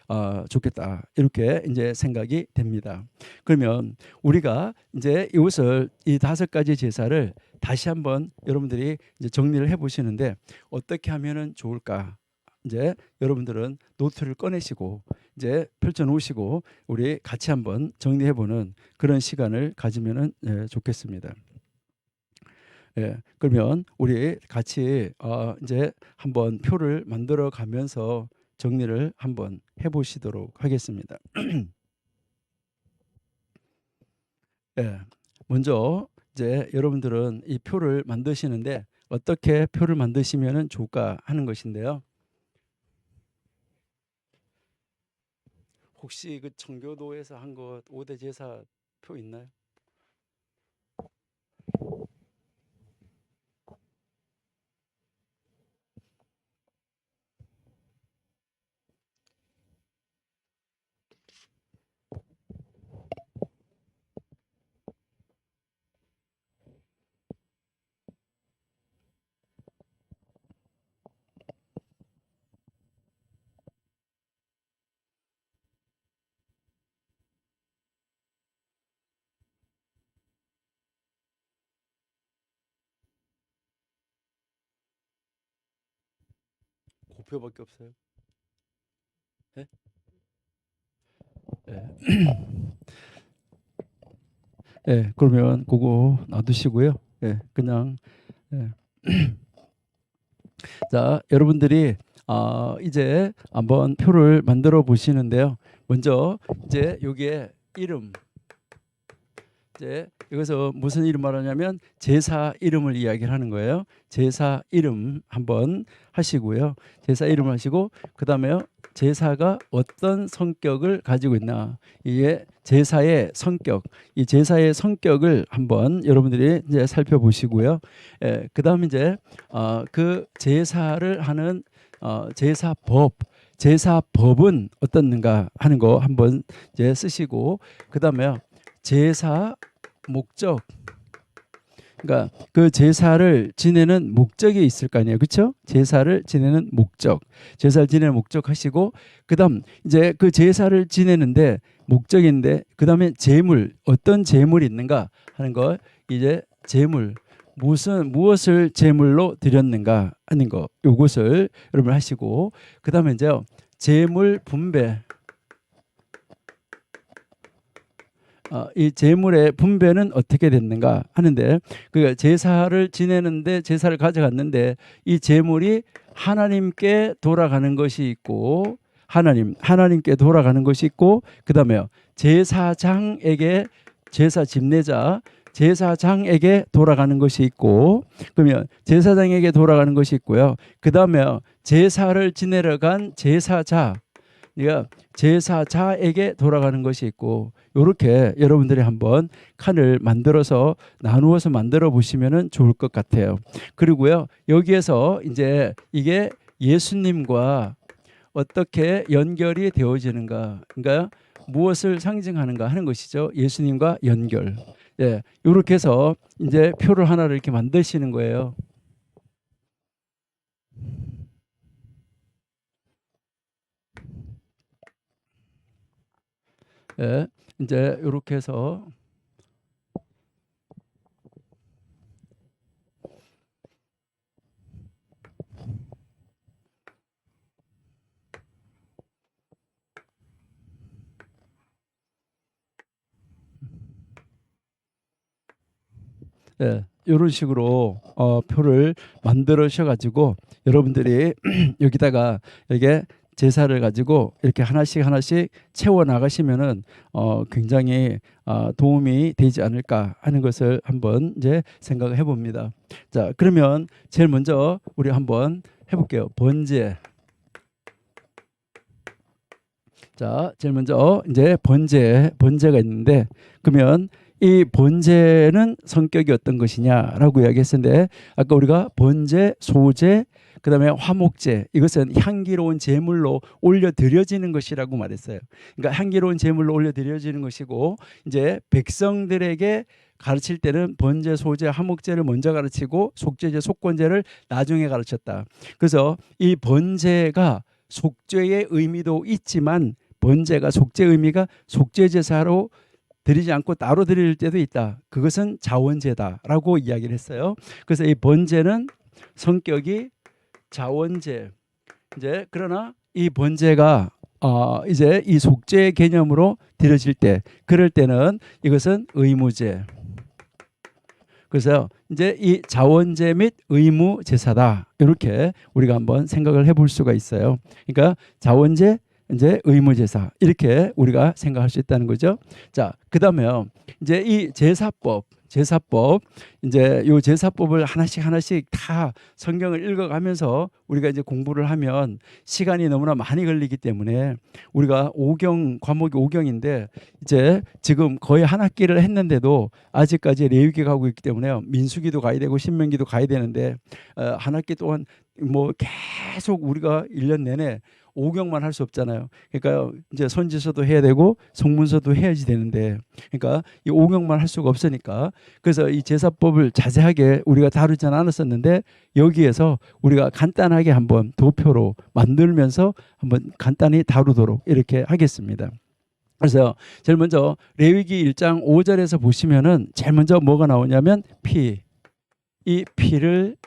좋겠다, 이렇게 이제 생각이 됩니다. 그러면 우리가 이제 이것을 이 5가지 제사를 다시 한번 여러분들이 이제 정리를 해보시는데 어떻게 하면은 좋을까? 이제 여러분들은 노트를 꺼내시고 이제 펼쳐놓으시고 우리 같이 한번 정리해보는 그런 시간을 가지면은 좋겠습니다. 예, 그러면 우리 같이 이제 한번 표를 만들어 가면서 정리를 한번 해보시도록 하겠습니다. 예, 먼저 이제 여러분들은 이 표를 만드시는데 어떻게 표를 만드시면 좋을까 하는 것인데요. 혹시 그 청교도에서 한 것 5대 제사 표 있나요? 그 표밖에 없어요. 예? 예. 예, 그러면 그거 놔두시고요. 예, 그냥 예. 자, 여러분들이 이제 한번 표를 만들어 보시는데요. 먼저 이제 여기에 이름, 이제 여기서 무슨 이름 말하냐면 제사 이름을 이야기를 하는 거예요. 제사 이름 한번 하시고요. 제사 이름 하시고 그다음에 제사가 어떤 성격을 가지고 있나, 이게 제사의 성격, 이 제사의 성격을 한번 여러분들이 이제 살펴보시고요. 그다음에 이제 그 제사를 하는 제사법은 어떻는가 하는 거 한번 이제 쓰시고, 그다음에 제사 목적, 그러니까 그 제사를 지내는 목적이 있을 거 아니에요, 그렇죠? 제사를 지내는 목적, 제사를 지내는 목적 하시고, 그다음 이제 그 제사를 지내는데 목적인데, 그다음에 제물, 어떤 제물이 있는가 하는 거, 이제 제물 무엇을 제물로 드렸는가 하는 거, 요것을 여러분 하시고, 그다음에 이제 제물 분배, 이 제물의 분배는 어떻게 됐는가 하는데, 그 제사를 지내는데 제사를 가져갔는데 이 제물이 하나님께 돌아가는 것이 있고, 하나님께 돌아가는 것이 있고, 그다음에 제사장에게, 제사 집례자 제사장에게 돌아가는 것이 있고, 그러면 제사장에게 돌아가는 것이 있고요. 그다음에 제사를 지내러 간 제사자, 그러니까 제사자에게 돌아가는 것이 있고, 이렇게 여러분들이 한번 칸을 만들어서 나누어서 만들어 보시면 좋을 것 같아요. 그리고요, 여기에서 이제 이게 예수님과 어떻게 연결이 되어지는가, 그러니까 무엇을 상징하는가 하는 것이죠. 예수님과 연결. 예, 이렇게 해서 이제 표를 하나를 이렇게 만드시는 거예요. 예, 이제 이렇게 해서 이런 식으로 표를 만들으셔가지고 여러분들이 여기다가 이게 제사를 가지고 이렇게 하나씩 채워 나가시면은 굉장히 도움이 되지 않을까 하는 것을 한번 이제 생각을 해봅니다. 자, 그러면 제일 먼저 우리 한번 해볼게요. 번제. 자, 제일 먼저 이제 번제가 있는데, 그러면 이 번제는 성격이 어떤 것이냐라고 이야기했었는데, 아까 우리가 번제, 소제, 그다음에 화목제, 이것은 향기로운 제물로 올려 드려지는 것이라고 말했어요. 그러니까 향기로운 제물로 올려 드려지는 것이고, 이제 백성들에게 가르칠 때는 번제, 소제, 화목제를 먼저 가르치고 속죄제, 속건제를 나중에 가르쳤다. 그래서 이 번제가 속죄의 의미도 있지만, 번제가 속죄 의미가 속죄 제사로 드리지 않고 따로 드릴 때도 있다. 그것은 자원제다라고 이야기를 했어요. 그래서 이 번제는 성격이 자원제. 이제 그러나 이 번제가 이제 이 속죄 개념으로 드려질 때, 그럴 때는 이것은 의무제. 그래서 이제 이 자원제 및 의무 제사다, 이렇게 우리가 한번 생각을 해볼 수가 있어요. 그러니까 자원제, 이제 의무제사, 이렇게 우리가 생각할 수 있다는 거죠. 자, 그다음에 이제 이 제사법, 이제 요 제사법을 하나씩 다 성경을 읽어가면서 우리가 이제 공부를 하면 시간이 너무나 많이 걸리기 때문에, 우리가 과목이 5경인데 이제 지금 거의 한 학기를 했는데도 아직까지 레위기 가고 있기 때문에 민수기도 가야 되고 신명기도 가야 되는데, 한 학기 동안 뭐 계속 우리가 1년 내내 5경만 할 수 없잖아요. 그러니까 이제 선지서도 해야 되고 성문서도 해야지 되는데, 그러니까 이 5경만 할 수가 없으니까, 그래서 이 제사법을 자세하게 우리가 다루지 않았었는데, 여기에서 우리가 간단하게 한번 도표로 만들면서 한번 간단히 다루도록 이렇게 하겠습니다. 그래서 제일 먼저 레위기 1장 5절에서 보시면은 제일 먼저 뭐가 나오냐면 피. 이 피를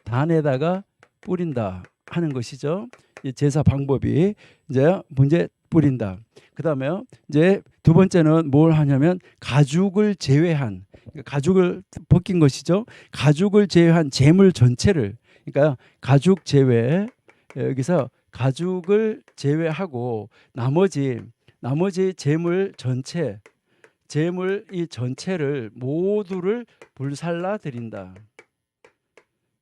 단에다가 뿌린다 하는 것이죠. 이 제사 방법이 이제 문제 뿌린다. 그다음에 이제 두 번째는 뭘 하냐면 가죽을 제외한, 가죽을 벗긴 것이죠. 가죽을 제외한 제물 전체를, 그러니까 가죽 제외, 여기서 가죽을 제외하고 나머지 제물 전체, 재물 이 전체를 모두를 불살라 드린다.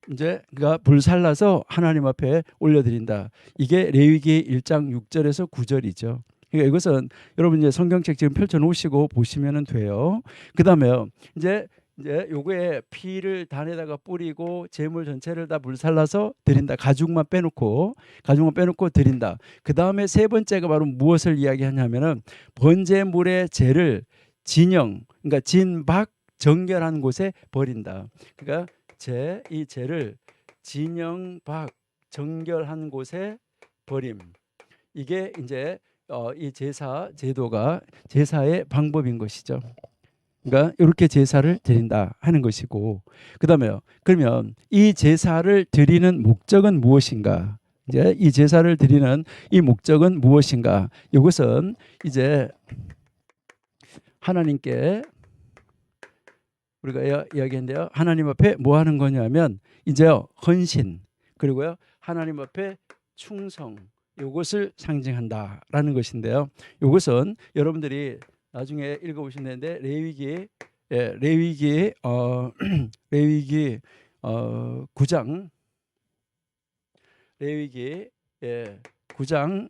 이제 그가 불살라서 하나님 앞에 올려드린다. 이게 레위기 1장 6절에서 9절이죠. 그러니까 이것은 여러분 이제 성경책 지금 펼쳐놓으시고 보시면 돼요. 그 다음에 이제 요거에 피를 단에다가 뿌리고 재물 전체를 다 불살라서 드린다. 가죽만 빼놓고 드린다. 그 다음에 세 번째가 바로 무엇을 이야기하냐면은 번제물의 재를 진영, 그러니까 진박 정결한 곳에 버린다. 그러니까 이 재를 진영 박 정결한 곳에 버림. 이게 이제 이 제사 제도가 제사의 방법인 것이죠. 그러니까 이렇게 제사를 드린다 하는 것이고, 그다음에요. 그러면 이 제사를 드리는 목적은 무엇인가? 이제 이 제사를 드리는 이 목적은 무엇인가? 이것은 이제 하나님께 우리가 이야기했는데요. 하나님 앞에 뭐 하는 거냐면 이제요 헌신 그리고요 하나님 앞에 충성 이것을 상징한다라는 것인데요. 이것은 여러분들이 나중에 읽어보시는데 레위기 레위기 9장 레위기 9장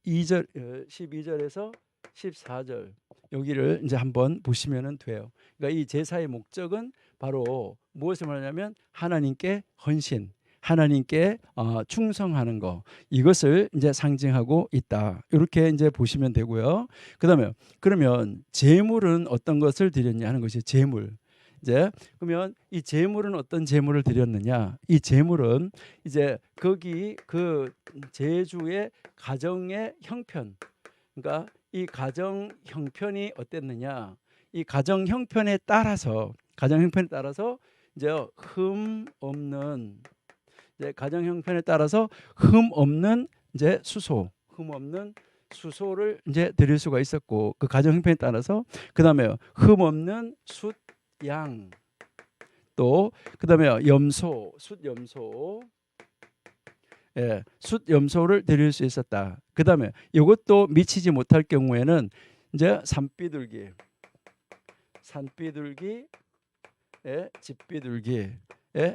12절에서 14절 여기를 이제 한번 보시면 돼요. 그러니까 이 제사의 목적은 바로 무엇을 말하냐면 하나님께 헌신, 하나님께 충성하는 거 이것을 이제 상징하고 있다. 이렇게 이제 보시면 되고요. 그다음에 그러면 제물은 어떤 것을 드렸냐 하는 것이 제물. 이제 그러면 이 제물은 어떤 제물을 드렸느냐? 이 제물은 이제 거기 그 제주의 가정의 형편, 그러니까 이 가정 형편이 어땠느냐? 이 가정 형편에 따라서 이제 흠 없는 이제 가정 형편에 따라서 흠 없는 이제 흠 없는 수소를 이제 드릴 수가 있었고 그 가정 형편에 따라서 그다음에 흠 없는 숫양 또 그다음에 숫염소 숫염소를 드릴 수 있었다. 그다음에 이것도 미치지 못할 경우에는 이제 산비둘기, 집비둘기의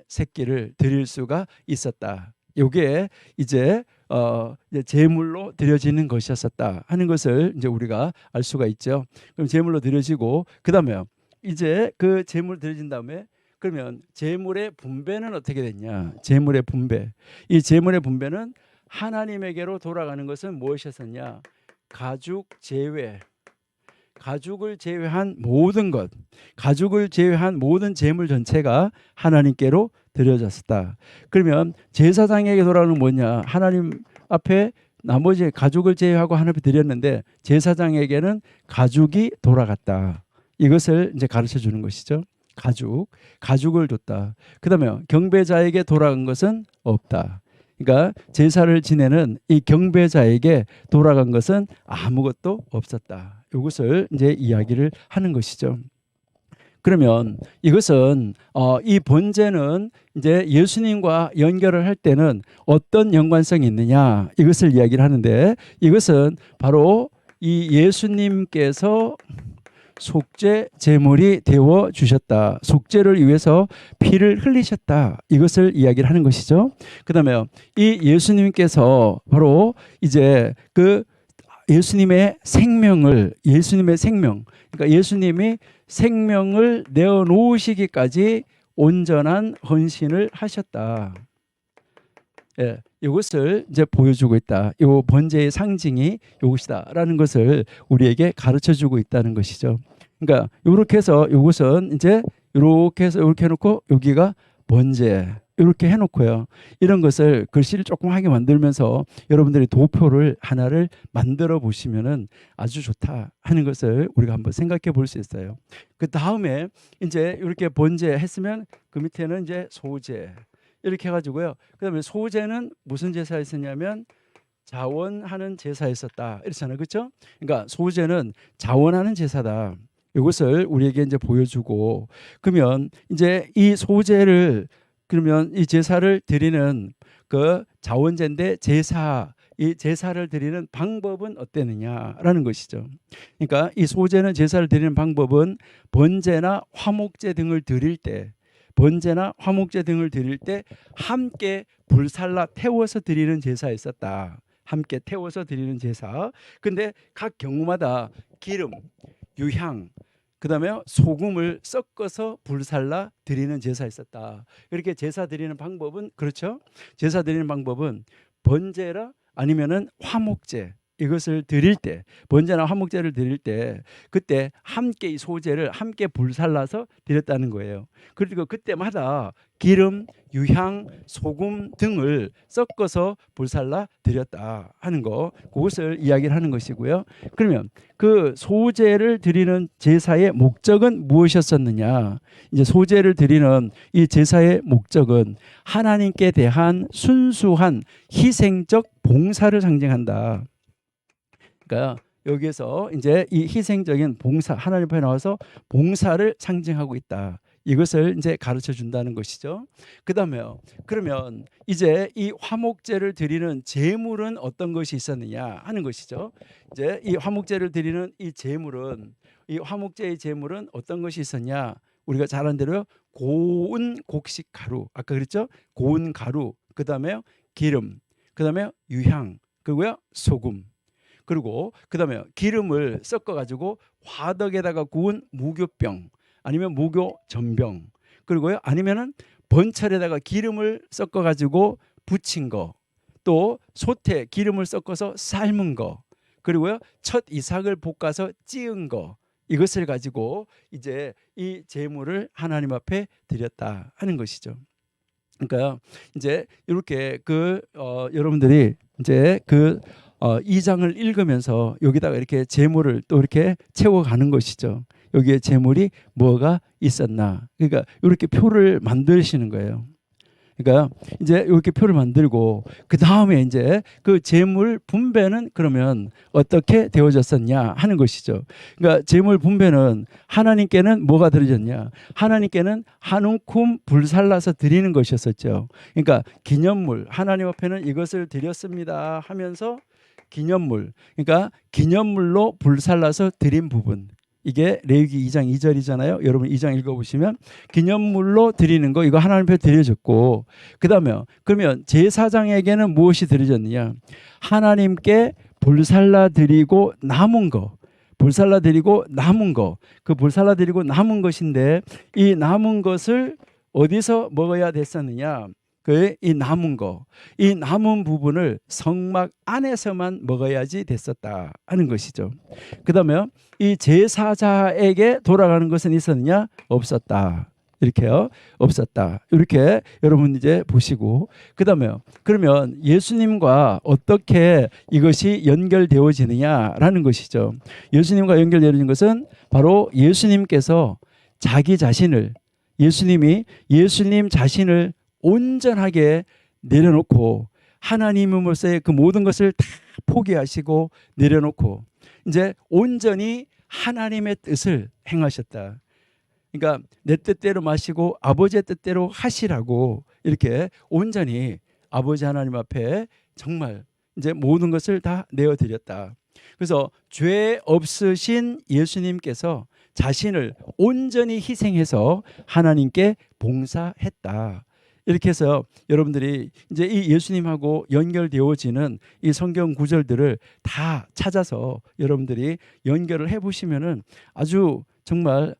새끼를 드릴 수가 있었다. 이게 이제 제물로 드려지는 것이었었다 하는 것을 이제 우리가 알 수가 있죠. 그럼 제물로 드려지고 그다음에 이제 그 제물 드려진 다음에 그러면 제물의 분배는 어떻게 됐냐? 제물의 분배. 이 제물의 분배는 하나님에게로 돌아가는 것은 무엇이었냐? 가죽을 제외한 모든 것, 가죽을 제외한 모든 제물 전체가 하나님께로 드려졌다. 그러면 제사장에게 돌아가는 뭐냐? 하나님 앞에 나머지 가죽을 제외하고 하나님 앞에 드렸는데 제사장에게는 가죽이 돌아갔다. 이것을 이제 가르쳐 주는 것이죠. 가죽을 줬다. 그다음에 경배자에게 돌아간 것은 없다. 그러니까 제사를 지내는 이 경배자에게 돌아간 것은 아무것도 없었다. 이것을 이제 이야기를 하는 것이죠. 그러면 이것은 이 번제는 이제 예수님과 연결을 할 때는 어떤 연관성이 있느냐 이것을 이야기를 하는데 이것은 바로 이 예수님께서 속죄 제물이 되어 주셨다. 속죄를 위해서 피를 흘리셨다. 이것을 이야기를 하는 것이죠. 그다음에 이 예수님께서 바로 이제 그 예수님의 생명, 그러니까 예수님이 생명을 내어 놓으시기까지 온전한 헌신을 하셨다. 이것을 이제 보여주고 있다. 이 번제의 상징이 이것이다라는 것을 우리에게 가르쳐 주고 있다는 것이죠. 그러니까 이렇게 해서 이것은 이제 이렇게 해서 이렇게 해놓고 여기가 번제 이렇게 해놓고요. 이런 것을 글씨를 조그맣게 만들면서 여러분들이 도표를 하나를 만들어 보시면은 아주 좋다 하는 것을 우리가 한번 생각해 볼 수 있어요. 그 다음에 이제 이렇게 번제 했으면 그 밑에는 이제 소제 이렇게 해가지고요. 그다음에 소제는 무슨 제사였었냐면 자원하는 제사였었다. 이렇잖아요, 그렇죠? 그러니까 소제는 자원하는 제사다. 이것을 우리에게 이제 보여주고 그러면 이제 이 소제를 그러면 이 제사를 드리는 그 자원제인데 제사 이 제사를 드리는 방법은 어땠느냐라는 것이죠. 그러니까 이 소제는 제사를 드리는 방법은 번제나 화목제 등을 드릴 때 함께 불살라 태워서 드리는 제사가 있었다. 함께 태워서 드리는 제사. 근데 각 경우마다 기름, 유향, 그다음에 소금을 섞어서 불살라 드리는 제사가 있었다. 이렇게 제사 드리는 방법은 그렇죠. 제사 드리는 방법은 번제라 아니면은 화목제 이것을 드릴 때, 번제나 화목제를 드릴 때 그때 함께 이 소제를 함께 불살라서 드렸다는 거예요. 그리고 그때마다 기름, 유향, 소금 등을 섞어서 불살라 드렸다 하는 거, 그것을 이야기를 하는 것이고요. 그러면 그 소제를 드리는 제사의 목적은 무엇이었었느냐? 이제 소제를 드리는 이 제사의 목적은 하나님께 대한 순수한 희생적 봉사를 상징한다. 그러니까 여기에서 이제 이 희생적인 봉사, 하나님 앞에 나와서 봉사를 상징하고 있다. 이것을 이제 가르쳐 준다는 것이죠. 그다음에요. 그러면 이제 이 화목제를 드리는 제물은 어떤 것이 있었느냐 하는 것이죠. 이제 이 화목제를 드리는 이 화목제의 제물은 어떤 것이 있었냐? 우리가 잘 아는 대로 고운 곡식 가루, 아까 그랬죠? 고운 가루, 그다음에 기름, 그다음에 유향, 그리고요 소금. 그리고 그다음에 기름을 섞어 가지고 화덕에다가 구운 무교병 아니면 무교 전병, 그리고요 아니면은 번철에다가 기름을 섞어 가지고 부친 거, 또 솥에 기름을 섞어서 삶은 거, 그리고요 첫 이삭을 볶아서 찌은 거, 이것을 가지고 이제 이 제물을 하나님 앞에 드렸다 하는 것이죠. 그러니까 이제 이렇게 여러분들이 이제 2장을 읽으면서 여기다가 이렇게 제물을 또 이렇게 채워가는 것이죠. 여기에 제물이 뭐가 있었나. 그러니까 이렇게 표를 만드시는 거예요. 그러니까 이제 이렇게 표를 만들고 그 다음에 이제 그 제물 분배는 그러면 어떻게 되어졌었냐 하는 것이죠. 그러니까 제물 분배는 하나님께는 뭐가 드려졌냐? 하나님께는 한 움큼 불살라서 드리는 것이었었죠. 그러니까 기념물, 하나님 앞에는 이것을 드렸습니다 하면서 기념물, 그러니까 기념물로 불살라서 드린 부분, 이게 레위기 2장 2절이잖아요. 여러분 2장 읽어보시면 기념물로 드리는 거, 이거 하나님 앞에 드려졌고, 그 다음에 그러면 제사장에게는 무엇이 드려졌느냐? 하나님께 불살라 드리고 남은 거, 불살라 드리고 남은 거, 그 불살라 드리고 남은 것인데 이 남은 것을 어디서 먹어야 됐었느냐? 이 남은 거, 이 남은 부분을 성막 안에서만 먹어야지 됐었다 하는 것이죠. 그 다음에 이 제사자에게 돌아가는 것은 있었느냐? 없었다. 이렇게요. 없었다. 이렇게 여러분 이제 보시고, 그 다음에 그러면 예수님과 어떻게 이것이 연결되어지느냐라는 것이죠. 예수님과 연결되어지는 것은 바로 예수님께서 자기 자신을, 예수님 자신을 온전하게 내려놓고 하나님으로서의 그 모든 것을 다 포기하시고 내려놓고 이제 온전히 하나님의 뜻을 행하셨다. 그러니까 내 뜻대로 마시고 아버지의 뜻대로 하시라고 이렇게 온전히 아버지 하나님 앞에 정말 이제 모든 것을 다 내어드렸다. 그래서 죄 없으신 예수님께서 자신을 온전히 희생해서 하나님께 봉사했다. 이렇게 해서 여러분들이 이제 이 예수님하고 연결되어지는 이 성경 구절들을 다 찾아서 여러분들이 연결을 해보시면은 아주 정말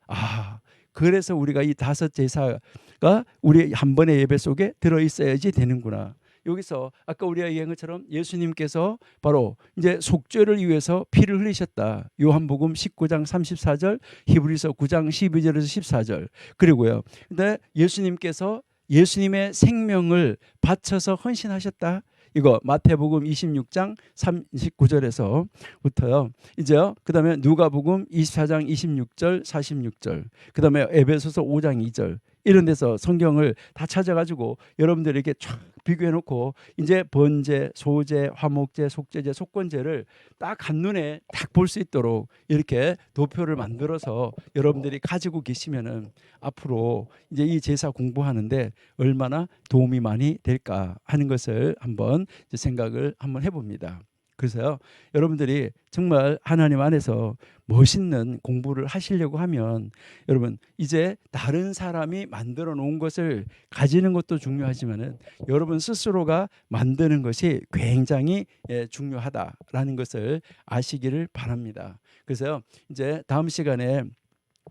그래서 우리가 이 5 제사가 우리 한 번의 예배 속에 들어 있어야지 되는구나. 여기서 아까 우리가 얘기한 것처럼 예수님께서 바로 이제 속죄를 위해서 피를 흘리셨다. 요한복음 19장 34절, 히브리서 9장 12절에서 14절. 그리고요. 근데 예수님께서 예수님의 생명을 바쳐서 헌신하셨다. 이거 마태복음 26장 39절에서부터요. 이제요. 그다음에 누가복음 24장 26절 46절. 그다음에 에베소서 5장 2절. 이런 데서 성경을 다 찾아가지고 여러분들에게 쫙 비교해놓고 이제 번제, 소제, 화목제, 속제제, 속건제를 딱 한눈에 딱 볼 수 있도록 이렇게 도표를 만들어서 여러분들이 가지고 계시면은 앞으로 이제 이 제사 공부하는데 얼마나 도움이 많이 될까 하는 것을 한번 이제 생각을 한번 해봅니다. 그래서요, 여러분들이 정말 하나님 안에서 멋있는 공부를 하시려고 하면 여러분 이제 다른 사람이 만들어 놓은 것을 가지는 것도 중요하지만은 여러분 스스로가 만드는 것이 굉장히 중요하다라는 것을 아시기를 바랍니다. 그래서 이제 다음 시간에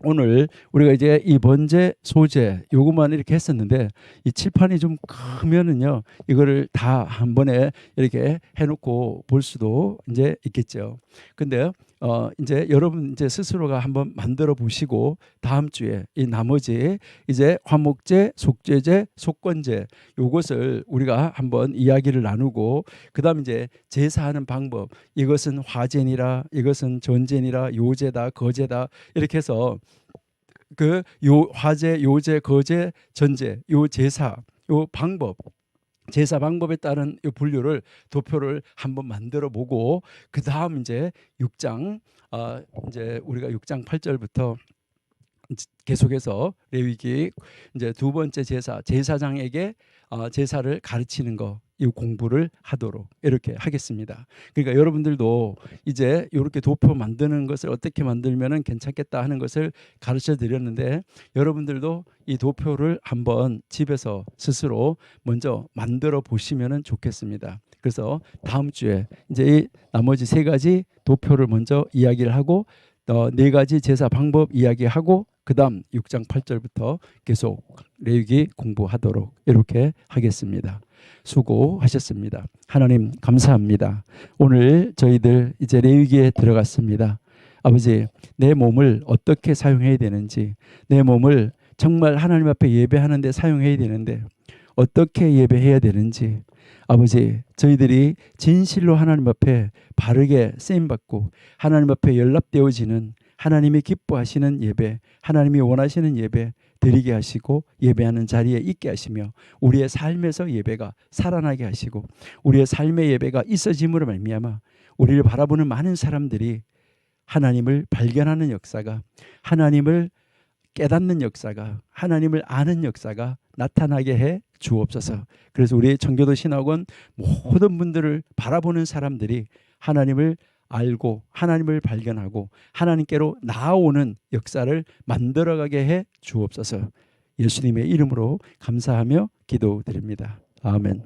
오늘 우리가 이제 이 번제, 소제 요것만 이렇게 했었는데 이 칠판이 좀 크면은요 이거를 다 한 번에 이렇게 해놓고 볼 수도 이제 있겠죠. 근데 이제 여러분 이제 스스로가 한번 만들어 보시고 다음 주에 이 나머지 이제 화목제, 속제제, 속건제 요것을 우리가 한번 이야기를 나누고 그다음 이제 제사하는 방법, 이것은 화제니라, 이것은 전제니라, 요제다, 거제다 이렇게 해서 그 요 화제, 요제, 거제, 전제 요 제사 요 방법, 제사 방법에 따른 이 분류를 도표를 한번 만들어 보고 그 다음 이제 6장 이제 우리가 6장 8절부터 계속해서 레위기 이제 두 번째 제사장에게 제사를 가르치는 거 이 공부를 하도록 이렇게 하겠습니다. 그러니까 여러분들도 이제 이렇게 도표 만드는 것을 어떻게 만들면은 괜찮겠다 하는 것을 가르쳐 드렸는데 여러분들도 이 도표를 한번 집에서 스스로 먼저 만들어 보시면은 좋겠습니다. 그래서 다음 주에 이제 이 나머지 세 가지 도표를 먼저 이야기를 하고 네 가지 제사 방법 이야기하고 그다음 6장 8절부터 계속 레위기 공부하도록 이렇게 하겠습니다. 수고하셨습니다. 하나님 감사합니다. 오늘 저희들 이제 레위기에 들어갔습니다. 아버지, 내 몸을 어떻게 사용해야 되는지, 내 몸을 정말 하나님 앞에 예배하는 데 사용해야 되는데 어떻게 예배해야 되는지, 아버지, 저희들이 진실로 하나님 앞에 바르게 쓰임받고 하나님 앞에 연락되어지는 하나님이 기뻐하시는 예배, 하나님이 원하시는 예배 드리게 하시고 예배하는 자리에 있게 하시며 우리의 삶에서 예배가 살아나게 하시고 우리의 삶의 예배가 있어짐으로 말미암아 우리를 바라보는 많은 사람들이 하나님을 발견하는 역사가, 하나님을 깨닫는 역사가, 하나님을 아는 역사가 나타나게 해 주옵소서. 그래서 우리 청교도 신학원 모든 분들을 바라보는 사람들이 하나님을 알고 하나님을 발견하고 하나님께로 나아오는 역사를 만들어가게 해 주옵소서. 예수님의 이름으로 감사하며 기도드립니다. 아멘.